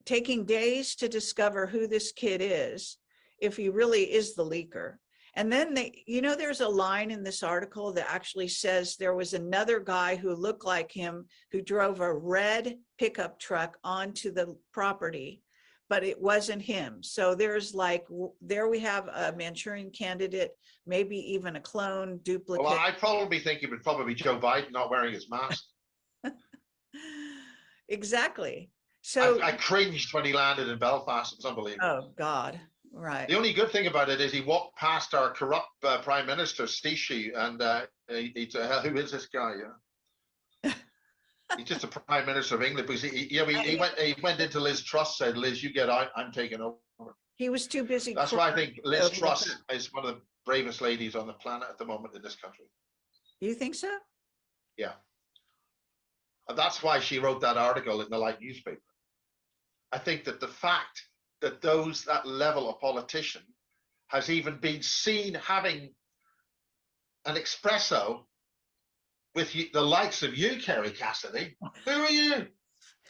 taking days to discover who this kid is, if he really is the leaker. And then there's a line in this article that actually says there was another guy who looked like him who drove a red pickup truck onto the property, but it wasn't him. So there we have a Manchurian candidate, maybe even a clone duplicate. Well, I probably think it would probably be Joe Biden not wearing his mask. Exactly. So I cringed when he landed in Belfast. It was unbelievable. Oh, God. Right. The only good thing about it is he walked past our corrupt Prime Minister, Stacey, and he said, who is this guy? He's just a Prime Minister of England. Because he went into Liz Truss, said, Liz, you get out, I'm taking over. He was too busy. That's why I think Liz Truss is one of the bravest ladies on the planet at the moment in this country. You think so? Yeah. And that's why she wrote that article in the Light newspaper. I think that the fact that that level of politician has even been seen having an espresso with the likes of you, Kerry Cassidy. Who are you?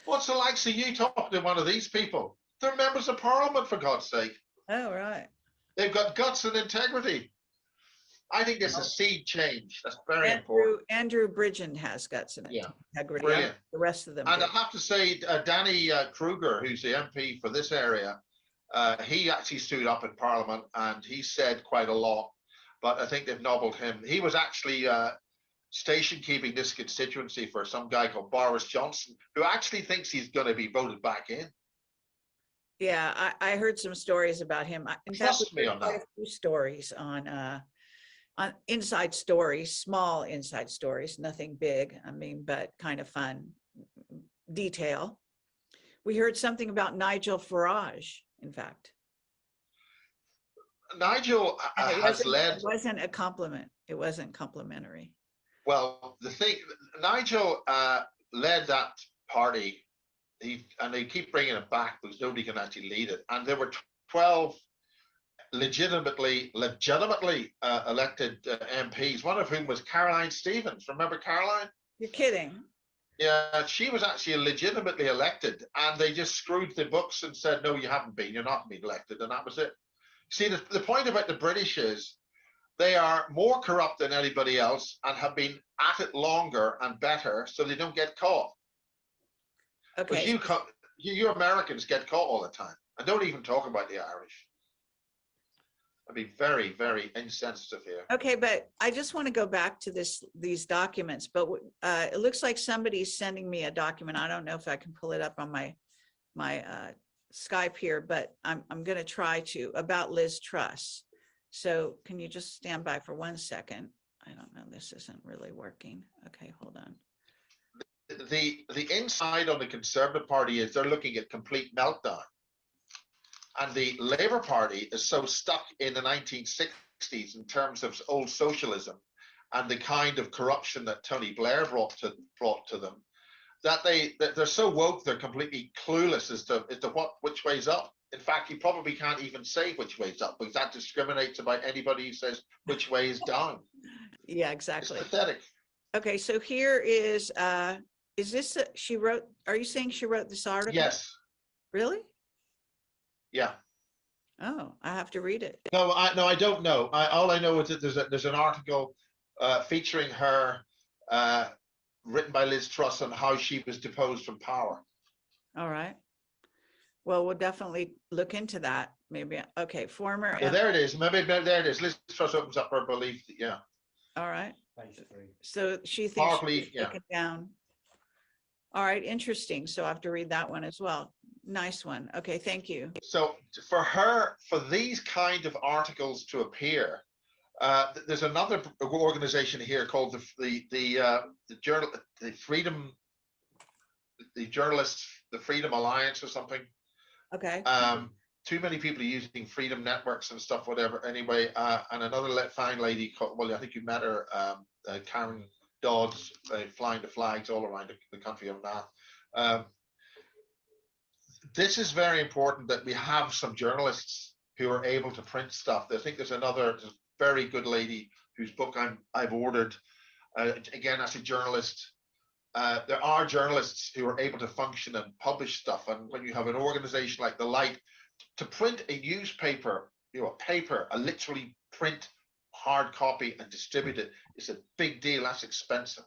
What's the likes of you talking to one of these people? They're members of Parliament, for God's sake. Oh, right. They've got guts and integrity. I think there's a seed change. That's very important. Andrew Bridgen has guts and integrity. Brilliant. The rest of them. And I have to say, Danny Kruger, who's the MP for this area, he actually stood up in Parliament and he said quite a lot, but I think they've nobbled him. He was actually station keeping this constituency for some guy called Boris Johnson, who actually thinks he's going to be voted back in. Yeah, I heard some stories about him. In fact, Trust me on that. A few stories on inside stories, small inside stories, nothing big. I mean, but kind of fun detail. We heard something about Nigel Farage, in fact. Nigel has led. It wasn't a compliment. It wasn't complimentary. Well, Nigel led that party. And they keep bringing it back because nobody can actually lead it. And there were 12 legitimately elected MPs, one of whom was Caroline Stevens. Remember Caroline? You're kidding. Yeah, she was actually legitimately elected, and they just screwed the books and said, no, you haven't been, you're not being elected, and that was it. See, the point about the British is they are more corrupt than anybody else and have been at it longer and better, so they don't get caught. Because Okay. you Americans get caught all the time, and don't even talk about the Irish. I'd be very, very insensitive here. Okay, but I just want to go back to these documents, but it looks like somebody's sending me a document. I don't know if I can pull it up on my Skype here, but I'm going to try to, about Liz Truss. So can you just stand by for 1 second? I don't know, this isn't really working. Okay, hold on. The inside on the Conservative Party is they're looking at complete meltdown. And the Labour Party is so stuck in the 1960s in terms of old socialism and the kind of corruption that Tony Blair brought to them, that they're so woke they're completely clueless as to which way's up. In fact, you probably can't even say which way's up, because that discriminates about anybody who says which way is down. Yeah, exactly. It's pathetic. Okay, so here is this she wrote? Are you saying she wrote this article? Yes. Really? Yeah. Oh, I have to read it. No, I don't know. All I know is that there's an article featuring her, written by Liz Truss, on how she was deposed from power. All right. Well, we'll definitely look into that. Maybe. Okay, former. Yeah, there it is. Maybe there it is. Liz Truss opens up her belief. Yeah. All right. Page 3. So she thinks Powerfully, she's taken down. All right, interesting. So I have to read that one as well. Nice one. Okay, thank you. So for these kind of articles to appear, there's another organization here called the Freedom Alliance or something. Okay. Too many people are using freedom networks and stuff, whatever. Anyway, and another fine lady called, well, I think you met her, Karen Dodds, flying the flags all around the country on that. This is very important that we have some journalists who are able to print stuff. I think there's another very good lady whose book I've ordered. Again, as a journalist, there are journalists who are able to function and publish stuff. And when you have an organization like The Light, to print a newspaper, a literally print hard copy and distribute it is a big deal. That's expensive.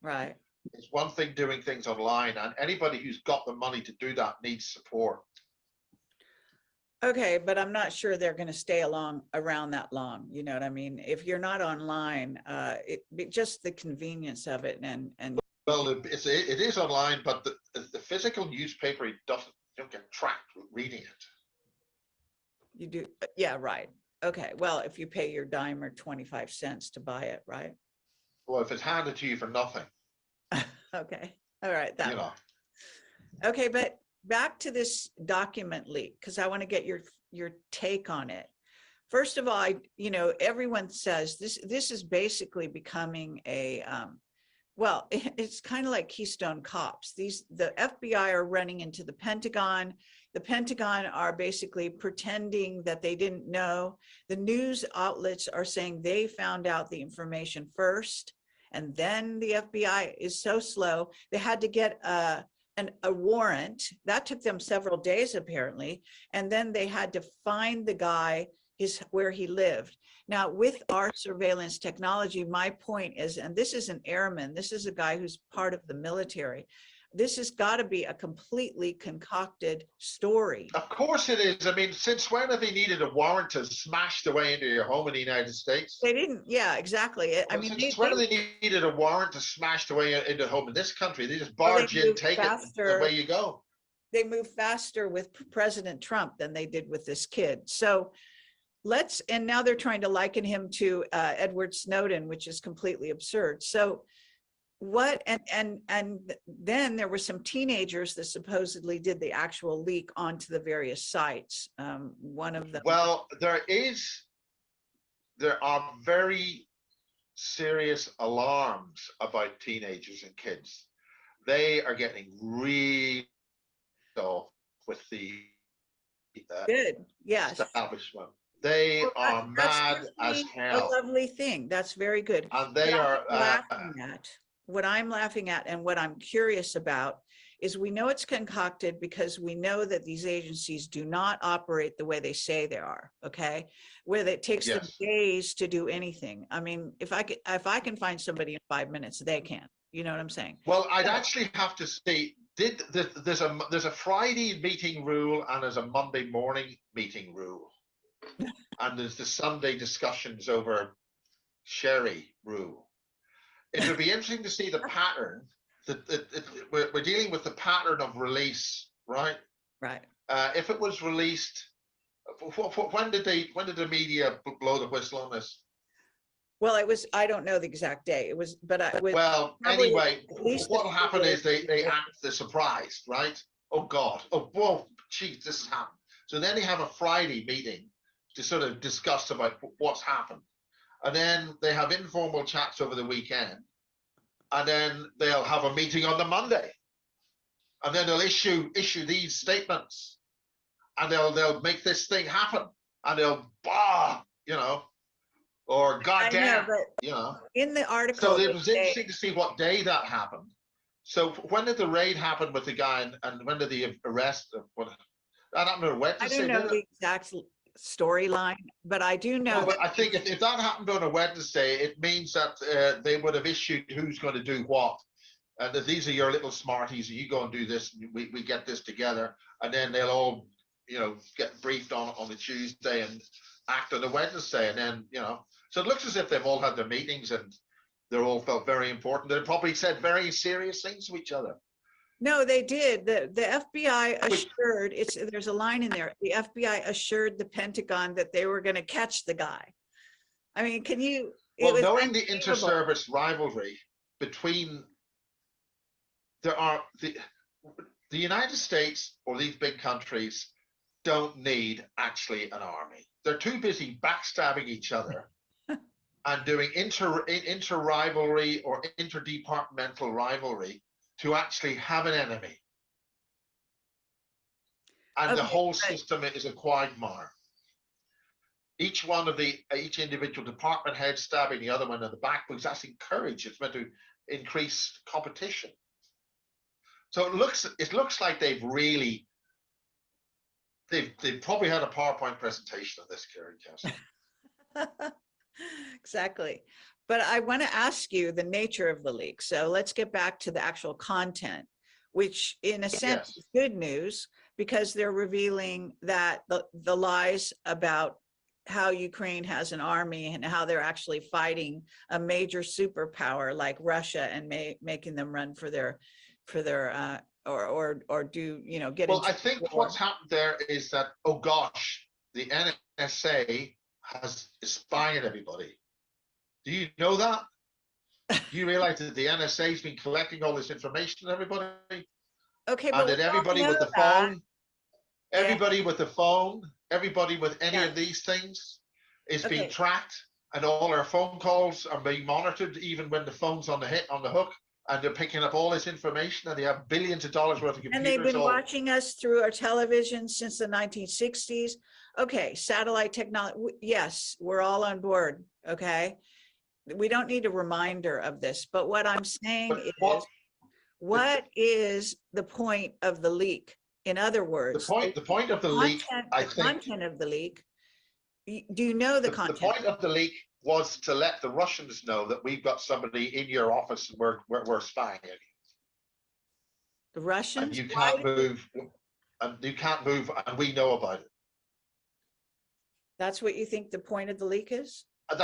Right. It's one thing doing things online, and anybody who's got the money to do that needs support. Okay, but I'm not sure they're going to stay around that long. You know what I mean? If you're not online, just the convenience of it and well, it is online, but the physical newspaper you don't get tracked reading it. You do, yeah, right. Okay, well, if you pay your dime or 25 cents to buy it, right? Well, if it's handed to you for nothing. Okay, all right. You know. Okay, but back to this document leak, because I want to get your take on it. First of all, everyone says this is basically becoming a well, it's kind of like Keystone Cops. The FBI are running into the Pentagon. The Pentagon are basically pretending that they didn't know. The news outlets are saying they found out the information first, and then the FBI is so slow. They had to get a warrant. That took them several days, apparently. And then they had to find the guy where he lived. Now, with our surveillance technology, my point is, and this is an airman, this is a guy who's part of the military. This has got to be a completely concocted story. Of course it is. I mean, since when have they needed a warrant to smash their way into your home in the United States? They didn't. Yeah, exactly. I mean, since when have they needed a warrant to smash their way into home in this country? They just barge in, take it, and away you go. They move faster with President Trump than they did with this kid. So and now they're trying to liken him to Edward Snowden, which is completely absurd. So and then there were some teenagers that supposedly did the actual leak onto the various sites. One of them. Well, there are very serious alarms about teenagers and kids. They are getting really off with the good. Yes. establishment. They are mad as hell. A lovely thing. That's very good. And they are laughing at. what I'm laughing at and what I'm curious about is we know it's concocted because we know that these agencies do not operate the way they say they are, okay? Where it takes them Yes. days to do anything. I mean, if I can find somebody in 5 minutes, they can. You know what I'm saying? Well, I'd actually have to say, there's a Friday meeting rule and there's a Monday morning meeting rule, and there's the Sunday discussions over Sherry rule. It would be interesting to see the pattern. We're dealing with the pattern of release, right? Right. If it was released, when did the media blow the whistle on this? Well, it was, I don't know the exact day. It was, but I was. Well, probably anyway, at least what'll a happen few is they days. act the surprised, right? Oh God, oh whoa, geez, this has happened. So then they have a Friday meeting to sort of discuss about what's happened, and then they have informal chats over the weekend, and then they'll have a meeting on the Monday, and then they'll issue these statements, and they'll make this thing happen, and they'll you know, or I know, goddamn, but you know. in the article, So it they was say- interesting to see what day that happened. So when did the raid happen with the guy, and when did the arrest? That happened on a I Wednesday, don't know did the it? exact storyline, but I do know No, but that I think if that happened on a Wednesday, it means that they would have issued who's going to do what. And that these are your little smarties, and you go and do this, and we get this together, and then they'll all, you know, get briefed on the Tuesday and act on the Wednesday, and then, you know. So it looks as if they've all had their meetings and they're all felt very important. They probably said very serious things to each other. no, they did. The FBI Which- assured, there's a line in there. The FBI assured the Pentagon that they were going to catch the guy. I mean, can you? It Well, was knowing the unbelievable. inter-service rivalry between the United States or these big countries don't need actually an army. They're too busy backstabbing each other and doing inter rivalry or interdepartmental rivalry to actually have an enemy. And the Okay, whole but- system is a quagmire. Each individual department head stabbing the other one in the back was actually encouraged. It's meant to increase competition. So it looks like they've probably had a PowerPoint presentation of this, Kerry Kelsey. Exactly. But I want to ask you the nature of the leak. So let's get back to the actual content, which in a sense Yes. is good news because they're revealing that the lies about how Ukraine has an army and how they're actually fighting a major superpower like Russia and making them run for their or do, you know, get Well, into I think war. what's happened there is that, oh gosh, the NSA is spying on everybody. Do you know that? Do you realize that the NSA has been collecting all this information on everybody? Okay, And but that we all everybody with know the that. phone, everybody with the phone, everybody with any Yeah. of these things is Okay. being tracked, and all our phone calls are being monitored, even when the phone's on the hook, and they're picking up all this information, and they have billions of dollars worth of computers. And they've been all- watching us through our television since the 1960s. Okay, satellite technology. Yes, we're all on board. Okay. We don't need a reminder of this, but what I'm saying But is, what is the point of the leak? In other the words, point of the leak, I think, content of the leak. Do you know the the content? point of the leak was to let the Russians know that we've got somebody in your office and we're spying on you. The And Russians? you Why can't move, and we know about it. That's what you think the point of the leak is? And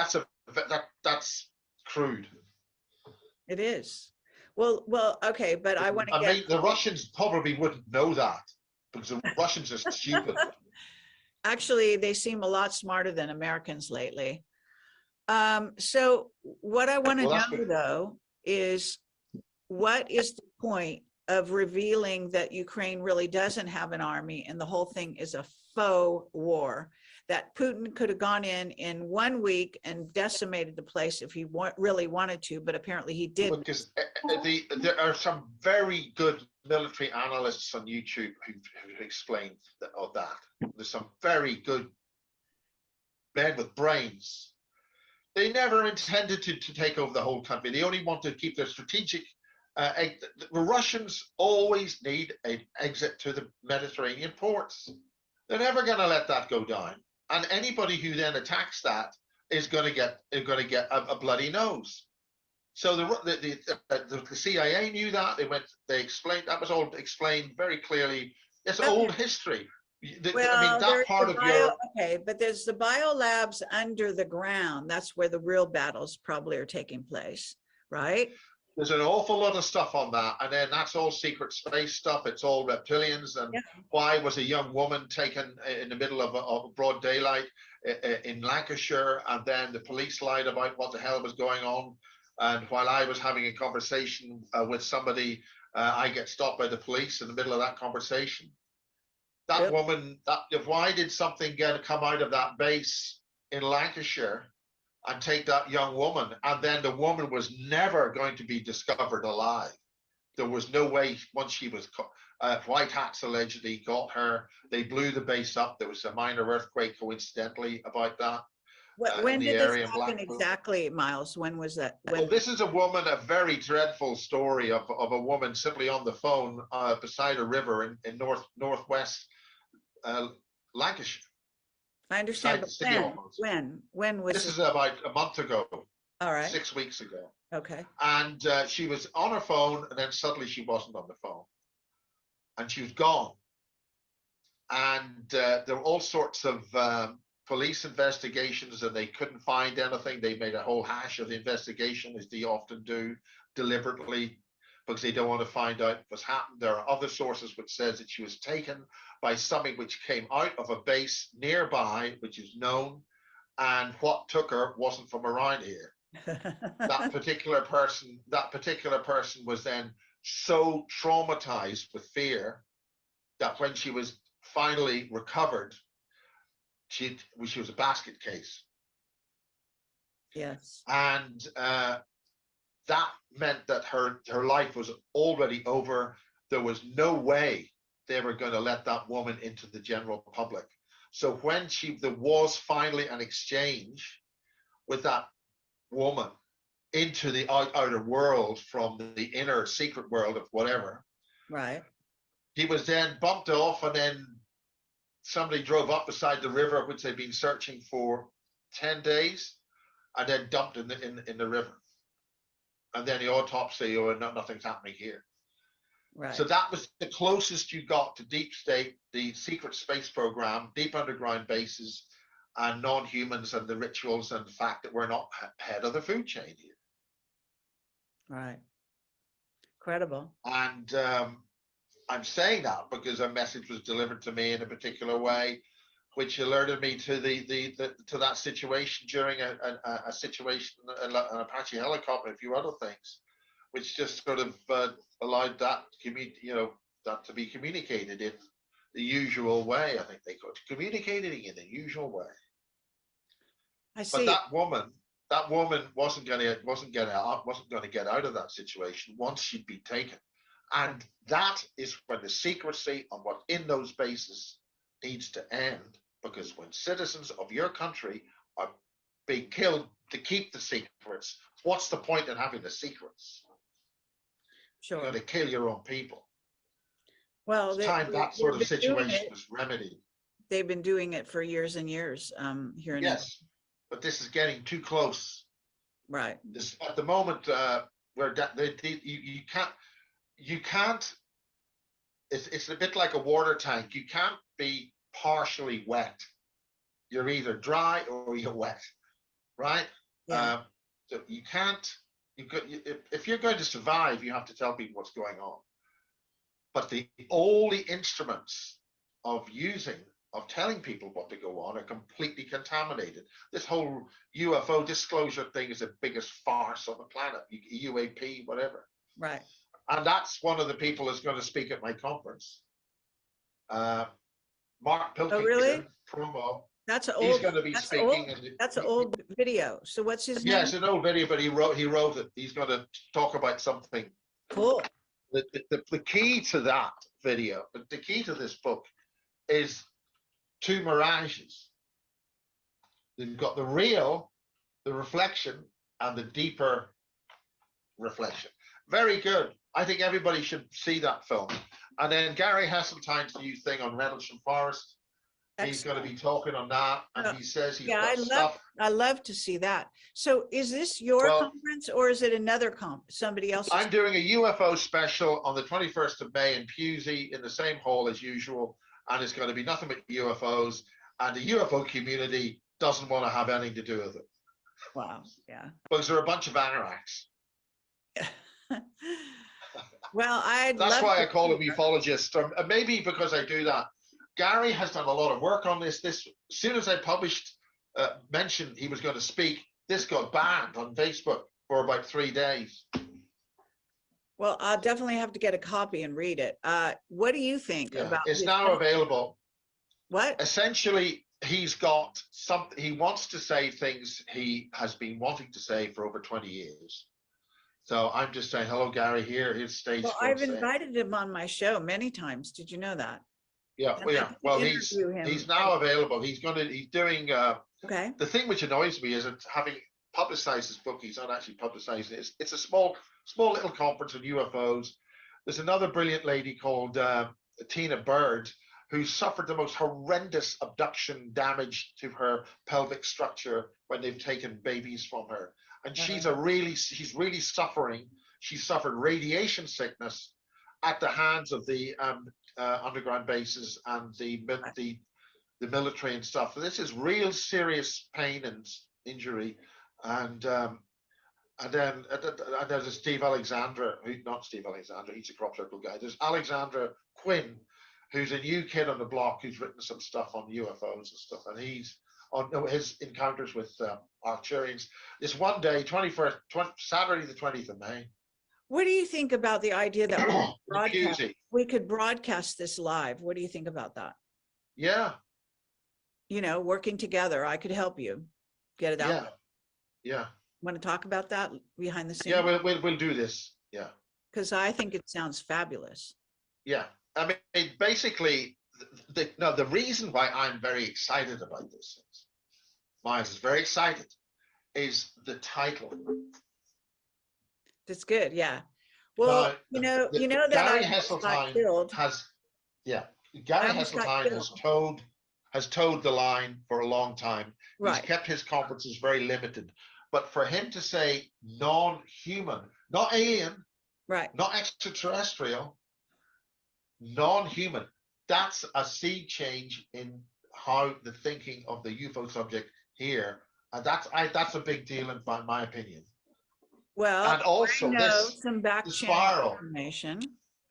that's crude. It is. Well, okay, but I want to I get. mean, the Russians probably wouldn't know that because the Russians are stupid. Actually, they seem a lot smarter than Americans lately. So what I want to Well, that's know good. though is what is the point of revealing that Ukraine really doesn't have an army and the whole thing is a faux war, that Putin could have gone in 1 week and decimated the place if he really wanted to, but apparently he didn't. Because there are some very good military analysts on YouTube who explain that. There's some very good men with brains. They never intended to take over the whole country. They only want to keep their strategic. The Russians always need an exit to the Mediterranean ports. They're never going to let that go down. And anybody who then attacks that is going to get a bloody nose. So the CIA knew that. They explained, that was all explained very clearly. It's old history. Well, I mean, that part of your. Okay, but there's the biolabs under the ground. That's where the real battles probably are taking place, right? There's an awful lot of stuff on that, and then that's all secret space stuff. It's all reptilians, and why was a young woman taken in the middle of broad daylight in Lancashire, and then the police lied about what the hell was going on. And while I was having a conversation with somebody, I get stopped by the police in the middle of that conversation. That woman, why did something come out of that base in Lancashire and take that young woman? And then the woman was never going to be discovered alive. There was no way. Once she was white hats allegedly got her. They blew the base up. There was a minor earthquake coincidentally about that. When did this happen exactly, Miles? When was that? Well, this is a woman, a very dreadful story of a woman simply on the phone beside a river in northwest Lancashire. I understand, but when was this? Is about a month ago. All right. 6 weeks ago. Okay. And she was on her phone, and then suddenly she wasn't on the phone, and she was gone. And there were all sorts of police investigations, and they couldn't find anything. They made a whole hash of the investigation, as they often do, deliberately, because they don't want to find out what's happened. There are other sources which says that she was taken by something which came out of a base nearby, which is known, and what took her wasn't from around here. that particular person was then so traumatized with fear that when she was finally recovered, she was a basket case. Yes. And that meant that her life was already over. There was no way they were going to let that woman into the general public. So when there was finally an exchange with that woman into the outer world from the inner secret world of whatever, right, he was then bumped off, and then somebody drove up beside the river, which they'd been searching for 10 days, and then dumped in the river. And then the autopsy, or nothing's happening here. right. So that was the closest you got to deep state, the secret space program, deep underground bases, and non-humans, and the rituals, and the fact that we're not head of the food chain here. Right. Incredible. And I'm saying that because a message was delivered to me in a particular way, which alerted me to to that situation during a situation, an Apache helicopter, and a few other things, which just sort of allowed that that to be communicated in the usual way. I think they got communicating in the usual way. I see. But that woman wasn't going to get out of that situation once she'd been taken. And that is when the secrecy on what's in those bases needs to end, because when citizens of your country are being killed to keep the secrets, what's the point in having the secrets? Sure. You're going to kill your own people. Well, it's time that sort of situation was remedied. They've been doing it for years and years here in England. But this is getting too close. Right. This, at the moment, where you can't. It's a bit like a water tank. You can't be partially wet. You're either dry or you're wet, right? Yeah. So you can't. If you're going to survive, you have to tell people what's going on. But all the instruments of telling people what to go on are completely contaminated. This whole UFO disclosure thing is the biggest farce on the planet. UAP, whatever. Right. And that's one of the people that's going to speak at my conference. Mark Pilkington, really? promo. That's an old. He's going to be speaking. That's an old video. So what's his name? Yeah, it's an old video, but he wrote it. He's going to talk about something. Cool. The key to that video, the key to this book, is two mirages. You've got the real the reflection and the deeper reflection. Very good. I think everybody should see that film. And then Gary Heseltine's new thing on Rendlesham Forest. He's going to be talking on that, and he says he's got stuff. I love to see that. So is this your conference or is it another somebody else's? I'm doing a UFO special on the 21st of May in Pusey in the same hall as usual, and it's going to be nothing but UFOs, and the UFO community doesn't want to have anything to do with it. Wow, yeah. Because they're a bunch of anoraks. Well, that's why I call them ufologists, or maybe because I do that. Gary has done a lot of work on this. As soon as I mentioned he was going to speak, this got banned on Facebook for about 3 days. Well, I'll definitely have to get a copy and read it. What do you think about it's now available? What? Essentially, he's got something. He wants to say things he has been wanting to say for over 20 years. So I'm just saying, hello, Gary. Here's stage. Well, I've invited him on my show many times. Did you know that? Yeah, well, he's now available. He's doing. Okay. The thing which annoys me is that having publicized his book, he's not actually publicizing it. It's a small little conference on UFOs. There's another brilliant lady called Tina Bird who suffered the most horrendous abduction damage to her pelvic structure when they've taken babies from her, and she's really suffering. She suffered radiation sickness at the hands of the underground bases and the military and stuff. So this is real serious pain and injury, and then there's Steve Alexandra, not Steve Alexandra, he's a crop circle guy. There's Alexandra Quinn, who's a new kid on the block who's written some stuff on UFOs and stuff, and he's on his encounters with Arcturians. This one day, Saturday the 20th of May. What do you think about the idea that we could broadcast this live? What do you think about that? Yeah. You know, working together, I could help you get it out. Yeah. Want to talk about that behind the scenes? Yeah, we'll do this. Yeah. Because I think it sounds fabulous. Yeah. I mean, basically, the reason why I'm very excited about this, Miles is very excited, is the title. That's good. Yeah. Well, you know that Gary Heseltine Gary Heseltine has towed the line for a long time. Right. He's kept his conferences very limited. But for him to say non-human, not alien, right, not extraterrestrial, non-human, that's a sea change in how the thinking of the UFO subject here. And that's a big deal in my opinion. Well, and also I know some back channel information.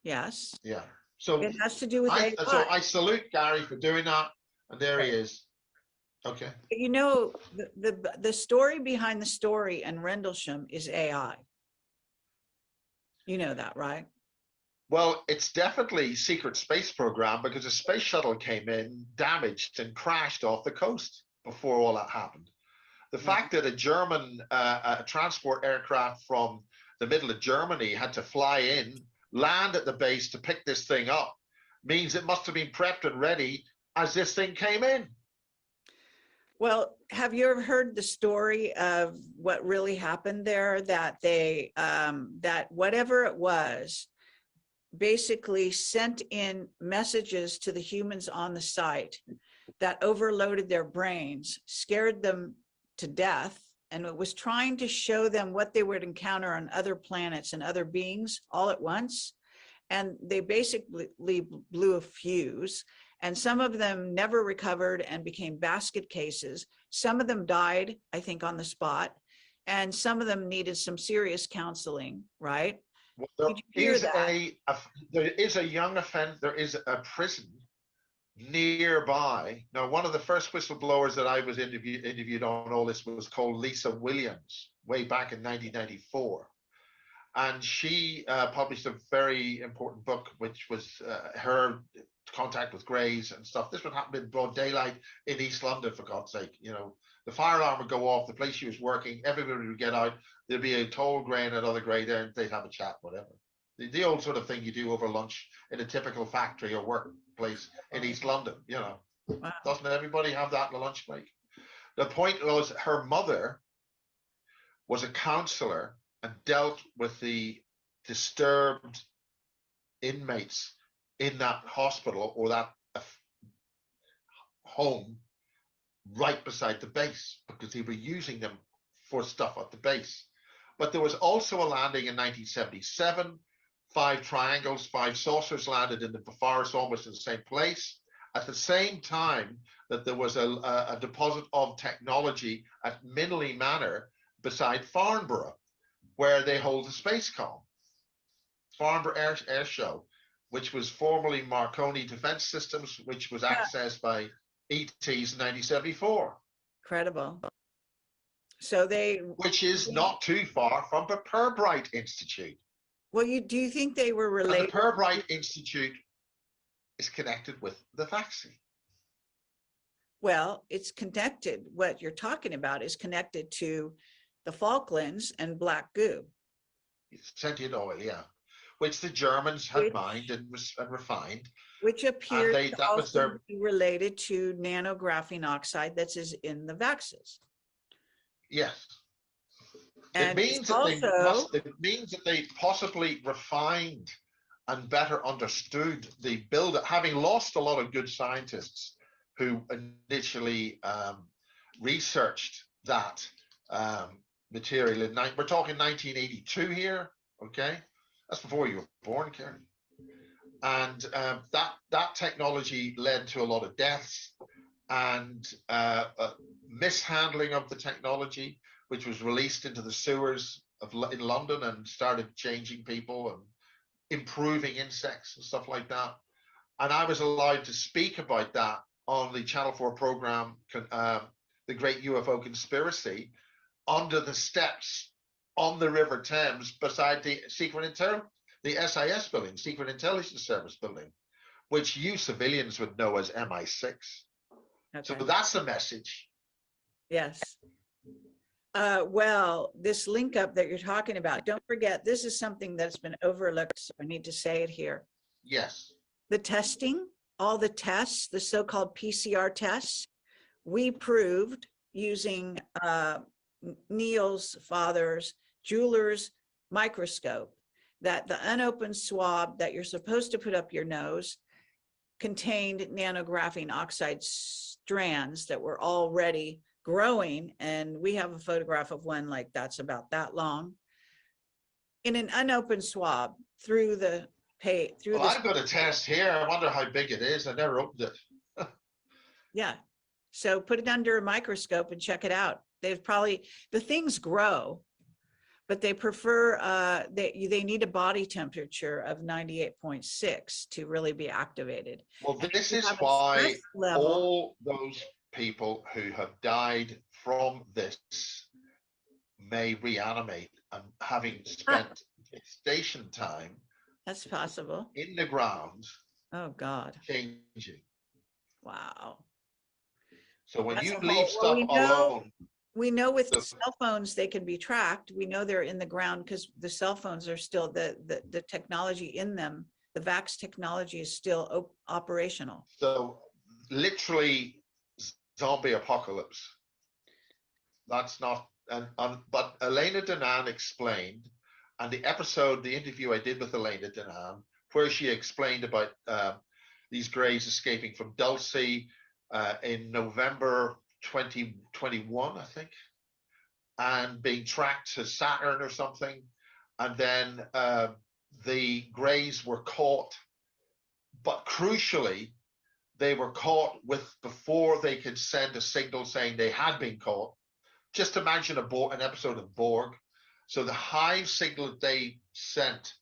Yes. Yeah. So it has to do with AI. So I salute Gary for doing that, and there he is. Okay. You know, the story behind the story in Rendlesham is AI. You know that, right? Well, it's definitely secret space program because a space shuttle came in, damaged, and crashed off the coast before all that happened. The fact that a German transport aircraft from the middle of Germany had to fly in, land at the base to pick this thing up, means it must have been prepped and ready as this thing came in. Well, have you ever heard the story of what really happened there? That they, that whatever it was, basically sent in messages to the humans on the site that overloaded their brains, scared them to death, and it was trying to show them what they would encounter on other planets and other beings all at once. And they basically blew a fuse, and some of them never recovered and became basket cases. Some of them died, I think, on the spot, and some of them needed some serious counseling, right? Well, there is a young offender, there is a prison nearby. Now, one of the first whistleblowers that I was interviewed on all this was called Lisa Williams, way back in 1994. And she published a very important book, which was her contact with Greys and stuff. This would happen in broad daylight in East London, for God's sake. You know, the fire alarm would go off, the place she was working, everybody would get out. There'd be a tall Grey and another Grey there, and they'd have a chat, whatever. The old sort of thing you do over lunch in a typical factory or workplace in East London, you know. Wow. Doesn't everybody have that in the lunch break? The point was her mother was a counselor and dealt with the disturbed inmates in that hospital or that home right beside the base, because they were using them for stuff at the base. But there was also a landing in 1977. 5 triangles, 5 saucers landed in the forest almost in the same place at the same time that there was a deposit of technology at Minley Manor beside Farnborough, where they hold the Spacecom. Farnborough Air Show, which was formerly Marconi Defense Systems, which was accessed by ETs in 1974. Incredible. So which is not too far from the Pirbright Institute. Well, do you think they were related? And the Pirbright Institute is connected with the vaccine. Well, it's connected. What you're talking about is connected to the Falklands and black goo. Sentient oil, yeah, which the Germans had mined and refined. Which appears to also their... be related to nanographene oxide that's in the vaxes. Yes. And it means that they possibly refined and better understood the build, having lost a lot of good scientists who initially researched that material. We're talking 1982 here, okay? That's before you were born, Karen. And that technology led to a lot of deaths and mishandling of the technology, which was released into the sewers in London and started changing people and improving insects and stuff like that. And I was allowed to speak about that on the Channel 4 program, The Great UFO Conspiracy, under the steps on the River Thames beside the the SIS building, Secret Intelligence Service building, which you civilians would know as MI6. Okay. So that's the message. Yes. Well, this link up that you're talking about, don't forget, this is something that's been overlooked, so I need to say it here. Yes. The testing, all the tests, the so-called PCR tests, we proved using Neil's father's jeweler's microscope that the unopened swab that you're supposed to put up your nose contained nanographene oxide strands that were already growing, and we have a photograph of one like that's about that long in an unopened swab through the I've got a test here. I wonder how big it is. I never opened it. Yeah, so put it under a microscope and check it out. They've probably, the things grow, but they prefer they need a body temperature of 98.6 to really be activated. Well, this is why all those people who have died from this may reanimate, and having spent station time, that's possible, in the ground. Oh God. Changing. Wow. So when you leave stuff alone. We know with cell phones they can be tracked. We know they're in the ground because the cell phones are still, the technology in them, the VAX technology is still operational. So literally zombie apocalypse. That's not, but Elena Danaan explained, and the interview I did with Elena Danaan, where she explained about these greys escaping from Dulce in November 2021, I think, and being tracked to Saturn or something. And then the greys were caught, but crucially, they were caught before they could send a signal saying they had been caught. Just imagine an episode of Borg. So the hive signal they sent,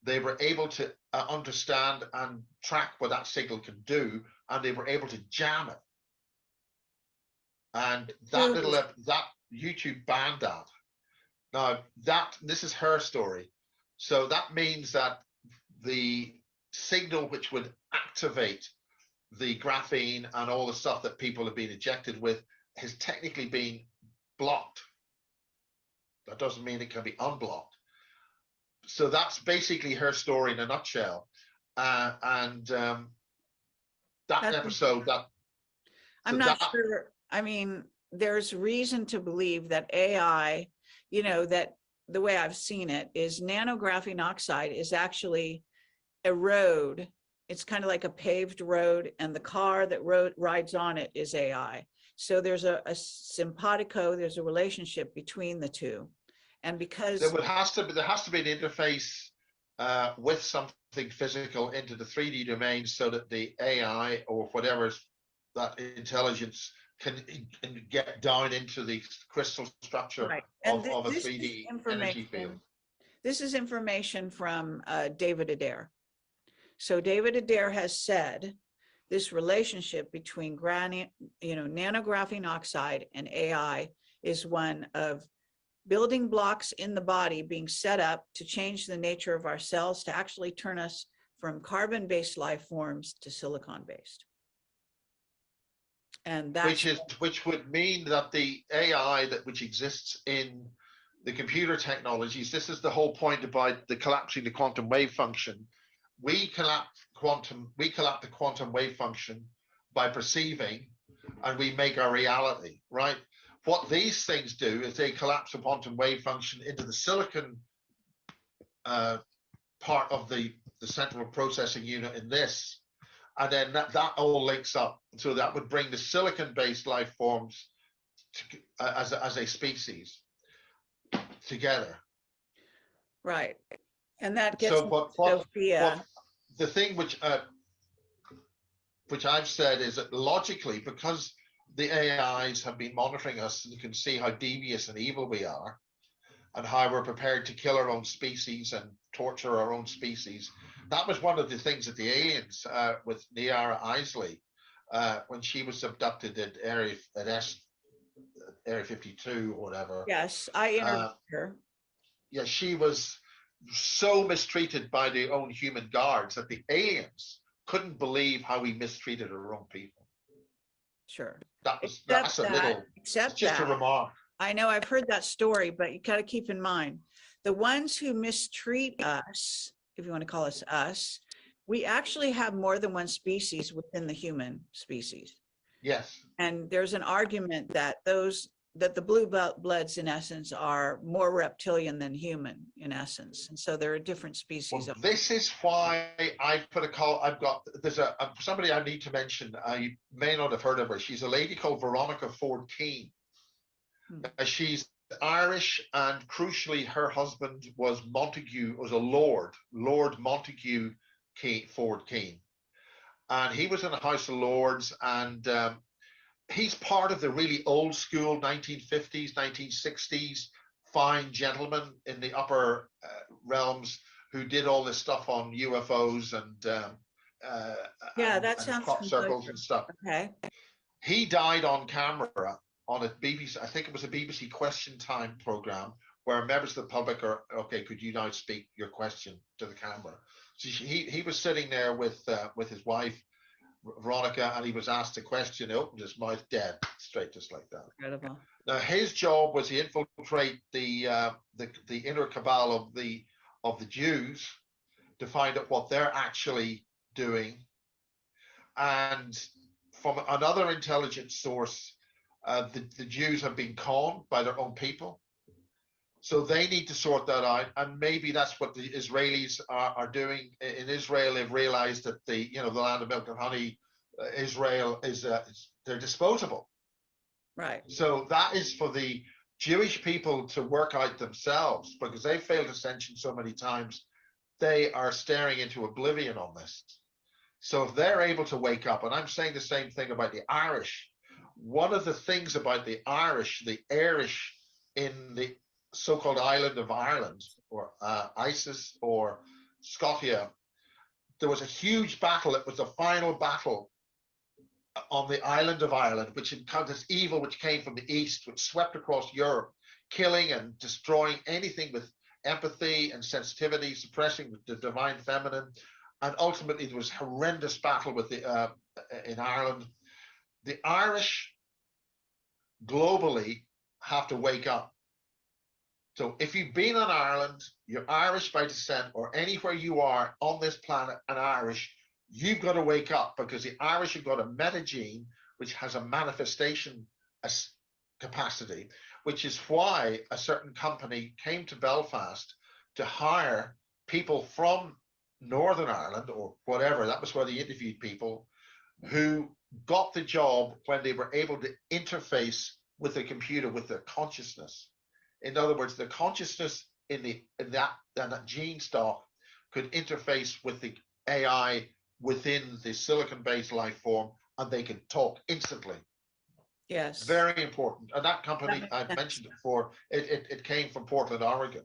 they were able to understand and track what that signal can do, and they were able to jam it. And that YouTube banned that. Now this is her story. So that means that the signal which would activate the graphene and all the stuff that people have been injected with has technically been blocked. That doesn't mean it can be unblocked. So that's basically her story in a nutshell. That episode, I'm not sure. I mean, there's reason to believe that AI, you know, that the way I've seen it is nanographene oxide is actually a road. It's kind of like a paved road, and the car that rides on it is AI. So there's a simpatico, there's a relationship between the two. And because there has to be an interface with something physical into the 3D domain, so that the AI or whatever that intelligence can get down into the crystal structure right. of And a this is 3D energy field. This is information from David Adair. So David Adair has said this relationship between nanographene oxide and AI is one of building blocks in the body being set up to change the nature of our cells, to actually turn us from carbon-based life forms to silicon-based. And that's which would mean that the AI which exists in the computer technologies, this is the whole point about the collapsing the quantum wave function. We collapse the quantum wave function by perceiving, and we make our reality, right? What these things do is they collapse the quantum wave function into the silicon part of the central processing unit in this, and then that all links up. So that would bring the silicon-based life forms as a species together. right. And that gets So, Sophia. The thing which I've said is that logically, because the AIs have been monitoring us, and you can see how devious and evil we are, and how we're prepared to kill our own species and torture our own species. That was one of the things that the aliens with Niara Isley, when she was abducted at Area 52 or whatever. Yes, I interviewed her. Yeah, she was so mistreated by the own human guards that the aliens couldn't believe how we mistreated our own people. Sure. That's Except just a remark. I know I've heard that story, but you got to keep in mind, the ones who mistreat us, if you want to call us us, we actually have more than one species within the human species. Yes. And there's an argument that the blue bloods in essence are more reptilian than human in essence. And so there are different species. Well, this is why I put a call. There's somebody I need to mention. You may not have heard of her. She's a lady called Veronica Ford Keane. She's Irish, and crucially, her husband was a Lord Montague Ford Keane. And he was in the House of Lords, and he's part of the really old school 1950s, 1960s fine gentlemen in the upper realms who did all this stuff on UFOs and that sounds crop circles and stuff. Okay. He died on camera on a BBC, I think it was a BBC Question Time program, where members of the public are, okay, could you now speak your question to the camera? So he was sitting there with his wife, Veronica, and he was asked a question. He opened his mouth dead straight, just like that. Incredible. Now his job was to infiltrate the inner cabal of the Jews to find out what they're actually doing, and from another intelligence source, the Jews have been conned by their own people. So they need to sort that out, and maybe that's what the Israelis are doing. In Israel, they've realized that the land of milk and honey, Israel is they're disposable. Right. So that is for the Jewish people to work out themselves, because they failed ascension so many times. They are staring into oblivion on this. So if they're able to wake up, and I'm saying the same thing about the Irish. One of the things about the Irish in the so-called island of Ireland, or ISIS, or Scotia, there was a huge battle. It was the final battle on the island of Ireland, which encountered this evil which came from the east, which swept across Europe, killing and destroying anything with empathy and sensitivity, suppressing the divine feminine. And ultimately there was a horrendous battle with in Ireland. The Irish globally have to wake up. So if you've been in Ireland, you're Irish by descent, or anywhere you are on this planet and Irish, you've got to wake up, because the Irish have got a metagene which has a manifestation capacity, which is why a certain company came to Belfast to hire people from Northern Ireland or whatever. That was where they interviewed people who got the job when they were able to interface with the computer with their consciousness. In other words, the consciousness in that gene stock could interface with the AI within the silicon-based life form, and they could talk instantly. Yes. Very important. And that company, makes I've sense. mentioned it before, it came from Portland, Oregon.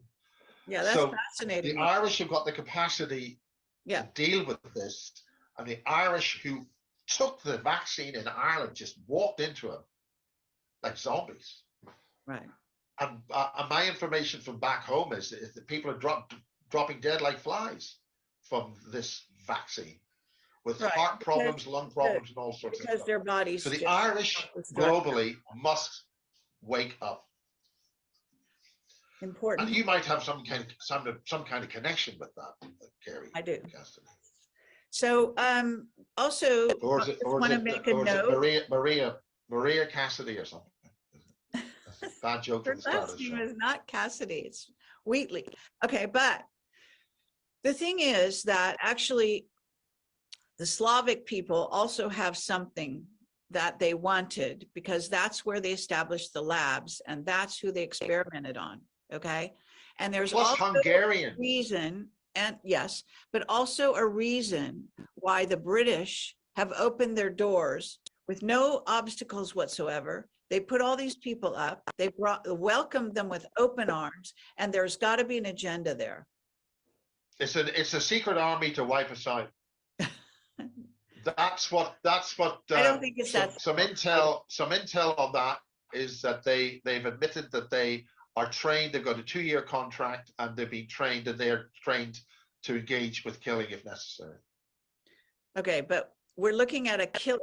Yeah, that's So fascinating. the Irish have got the capacity Yeah. to deal with this, and the Irish who took the vaccine in Ireland just walked into it like zombies. Right. And my information from back home is that people are dropping dead like flies from this vaccine, with Right, heart because problems, lung problems, and all sorts of Because stuff. their bodies. So the just Irish self-destruct. globally must wake up. Important. And you might have some kind of connection with that, Kerry. I do. Cassidy. So also, Or I is it, just or is want to it, make a or is it note. Maria Cassidy or something? That's a bad joke Her from the start of last the name show. is not Cassidy, it's Wheatley. Okay, but the thing is that actually the Slavic people also have something that they wanted, because that's where they established the labs and that's who they experimented on. Okay. And there's Plus also Hungarian. a reason, and yes, but also a reason why the British have opened their doors with no obstacles whatsoever. They put all these people up, they welcomed them with open arms, and there's got to be an agenda there. It's a secret army to wipe us out. That's what I don't think it's that some intel on that is that they've admitted that they are trained. They've got a 2-year contract, and they've been trained, and they're trained to engage with killing if necessary. Okay, but we're looking at a kill,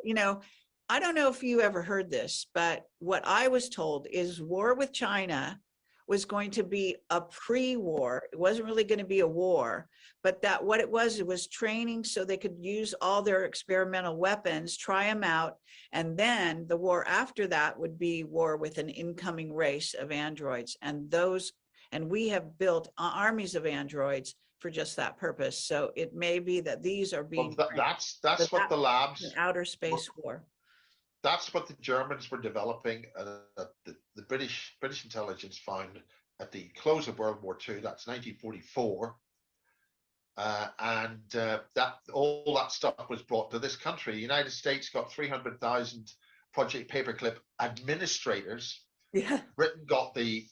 I don't know if you ever heard this, but what I was told is war with China was going to be a pre-war. It wasn't really going to be a war, but that what it was training so they could use all their experimental weapons, try them out, and then the war after that would be war with an incoming race of androids, and we have built armies of androids for just that purpose. So it may be that these are being Well, that's what the labs, an outer space war. that's what the Germans were developing. The British intelligence found at the close of World War II. That's 1944, and that all that stuff was brought to this country. The United States got 300,000 Project Paperclip administrators. Yeah. Britain got the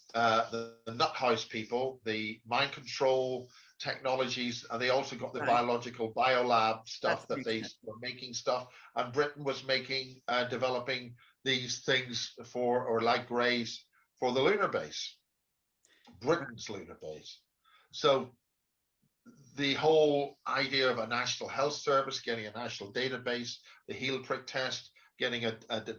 nuthouse people, the mind control technologies, and they also got the Right. biological biolab stuff That's that they were making stuff. And Britain was making, developing these things for, or like Grays, for the lunar base, Britain's lunar base. So the whole idea of a national health service, getting a national database, the heel prick test, getting a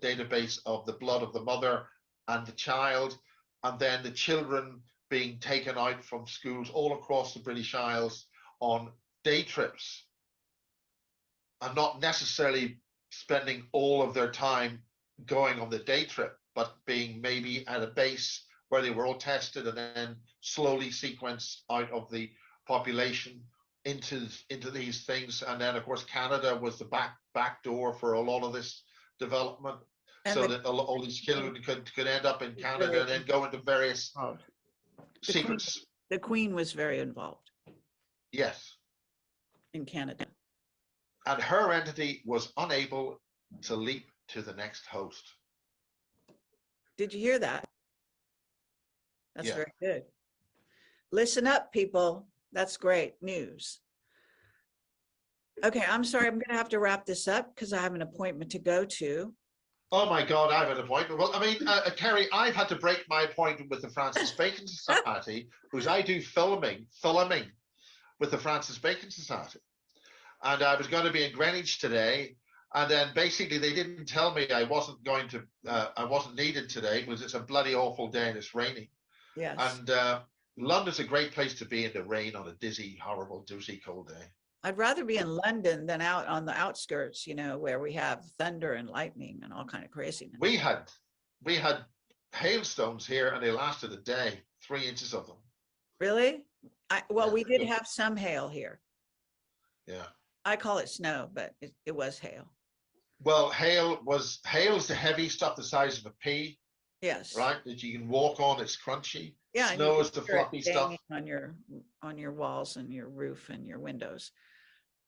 database of the blood of the mother and the child, and then the children being taken out from schools all across the British Isles on day trips, and not necessarily spending all of their time going on the day trip, but being maybe at a base where they were all tested and then slowly sequenced out of the population into these things. And then of course Canada was the back door for a lot of this development, And so that all these children could end up in Canada and then go into various secrets. The Queen was very involved Yes. in Canada. And her entity was unable to leap to the next host. Did you hear that? That's Yeah. very good. Listen up, people. That's great news. Okay, I'm sorry. I'm going to have to wrap this up because I have an appointment to go to. Oh my God, I have an appointment. Well, I mean, Kerry, I've had to break my appointment with the Francis Bacon Society, because I do filming with the Francis Bacon Society. And I was going to be in Greenwich today. And then basically they didn't tell me I wasn't needed today because it's a bloody awful day and it's raining. Yes. And London's a great place to be in the rain on a dizzy, horrible, doozy cold day. I'd rather be in London than out on the outskirts, where we have thunder and lightning and all kind of craziness. We had hailstones here and they lasted a day, 3 inches of them. Really? Well, Yeah, we did good. have some hail here. Yeah. I call it snow, but it was hail. Well, hail's the heavy stuff the size of a pea, Yes. right? That you can walk on, it's crunchy. Yeah. and Snow you is the hear it fluffy stuff. banging on your walls and your roof and your windows.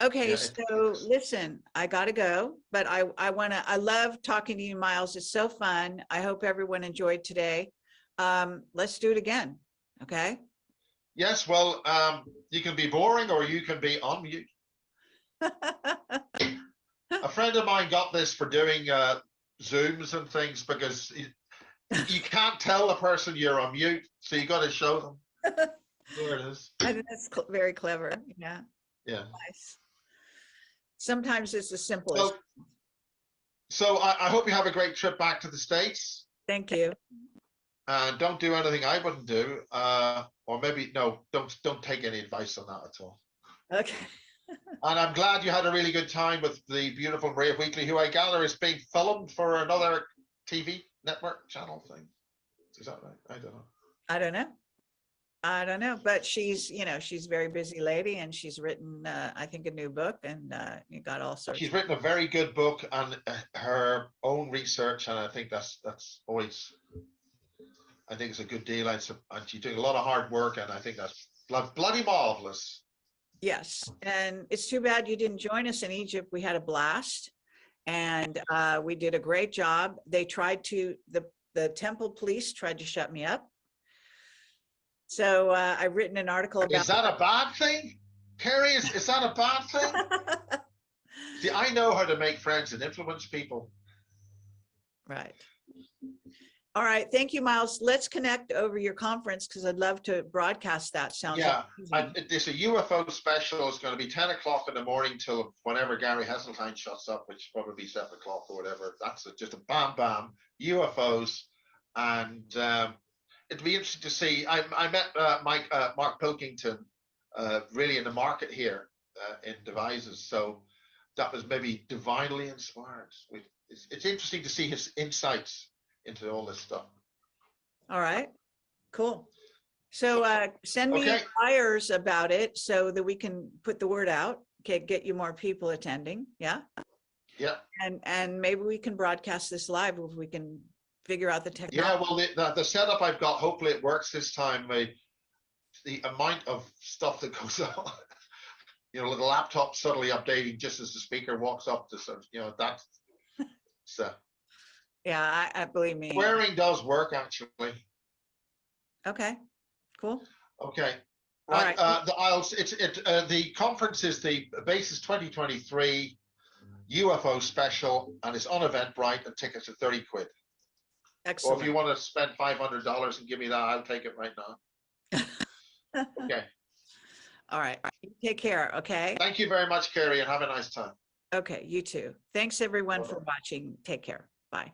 Okay, Yeah, so listen, I gotta go, but I love talking to you, Miles. It's so fun. I hope everyone enjoyed today. Let's do it again. Okay. Yes, well, you can be boring or you can be on mute. A friend of mine got this for doing Zooms and things because you can't tell a person you're on mute, so you got to show them. There it is. I think that's very clever. Yeah. Yeah. Nice. Sometimes it's as simple as. So I hope you have a great trip back to the States. Thank you. And don't do anything I wouldn't do. Or maybe, no, don't take any advice on that at all. Okay. And I'm glad you had a really good time with the beautiful Maria Wheatley, who I gather is being filmed for another TV network channel thing. Is that right? I don't know. I don't know, but she's a very busy lady, and she's written, I think, a new book, and you got all sorts. She's written a very good book on her own research, and I think that's always, I think it's a good deal. And she's doing a lot of hard work, and I think that's bloody marvelous. Yes, and it's too bad you didn't join us in Egypt. We had a blast, and we did a great job. They tried to, the temple police tried to shut me up. So I've written an article about. Is that a bad thing? Carrie, is that a bad thing? See, I know how to make friends and influence people. Right. All right. Thank you, Miles. Let's connect over your conference because I'd love to broadcast that. Sounds Yeah, amazing. it's a UFO special. It's going to be 10 o'clock in the morning till whenever Gary Heseltine shuts up, which will probably be 7 o'clock or whatever. That's just a bam, bam, UFOs. And it'd be interesting to see. I met Mark Pilkington really in the market here in Devizes. So that was maybe divinely inspired. It's interesting to see his insights into all this stuff. All right. Cool. So send me flyers about it so that we can put the word out. Okay, get you more people attending. Yeah. Yeah. And maybe we can broadcast this live if we can figure out the technology. Yeah, well, the setup I've got, hopefully it works this time. The amount of stuff that goes on, the laptop suddenly updating just as the speaker walks up to, that's so. Yeah, I believe me. Swearing does work, actually. Okay, cool. Okay. All Right. right. The conference is the Basis 2023 UFO special, and it's on Eventbrite, and tickets are 30 quid. Excellent. Or if you want to spend $500 and give me that, I'll take it right now. Okay. All right. Take care. Okay. Thank you very much, Carrie, and have a nice time. Okay. You too. Thanks everyone for watching. Take care. Bye.